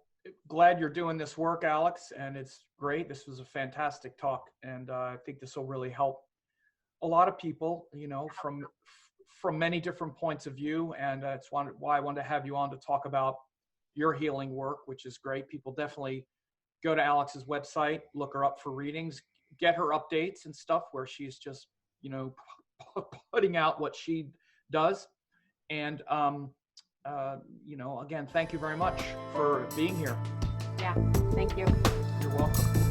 glad you're doing this work, Alix, and it's great. This was a fantastic talk, and I think this will really help a lot of people, you know, from many different points of view. And it's why I wanted to have you on to talk about your healing work, which is great. People definitely go to Alix's website, look her up for readings, get her updates and stuff, where she's just, you know, putting out what she does. And, you know, again, thank you very much for being here. Yeah, thank you. You're welcome.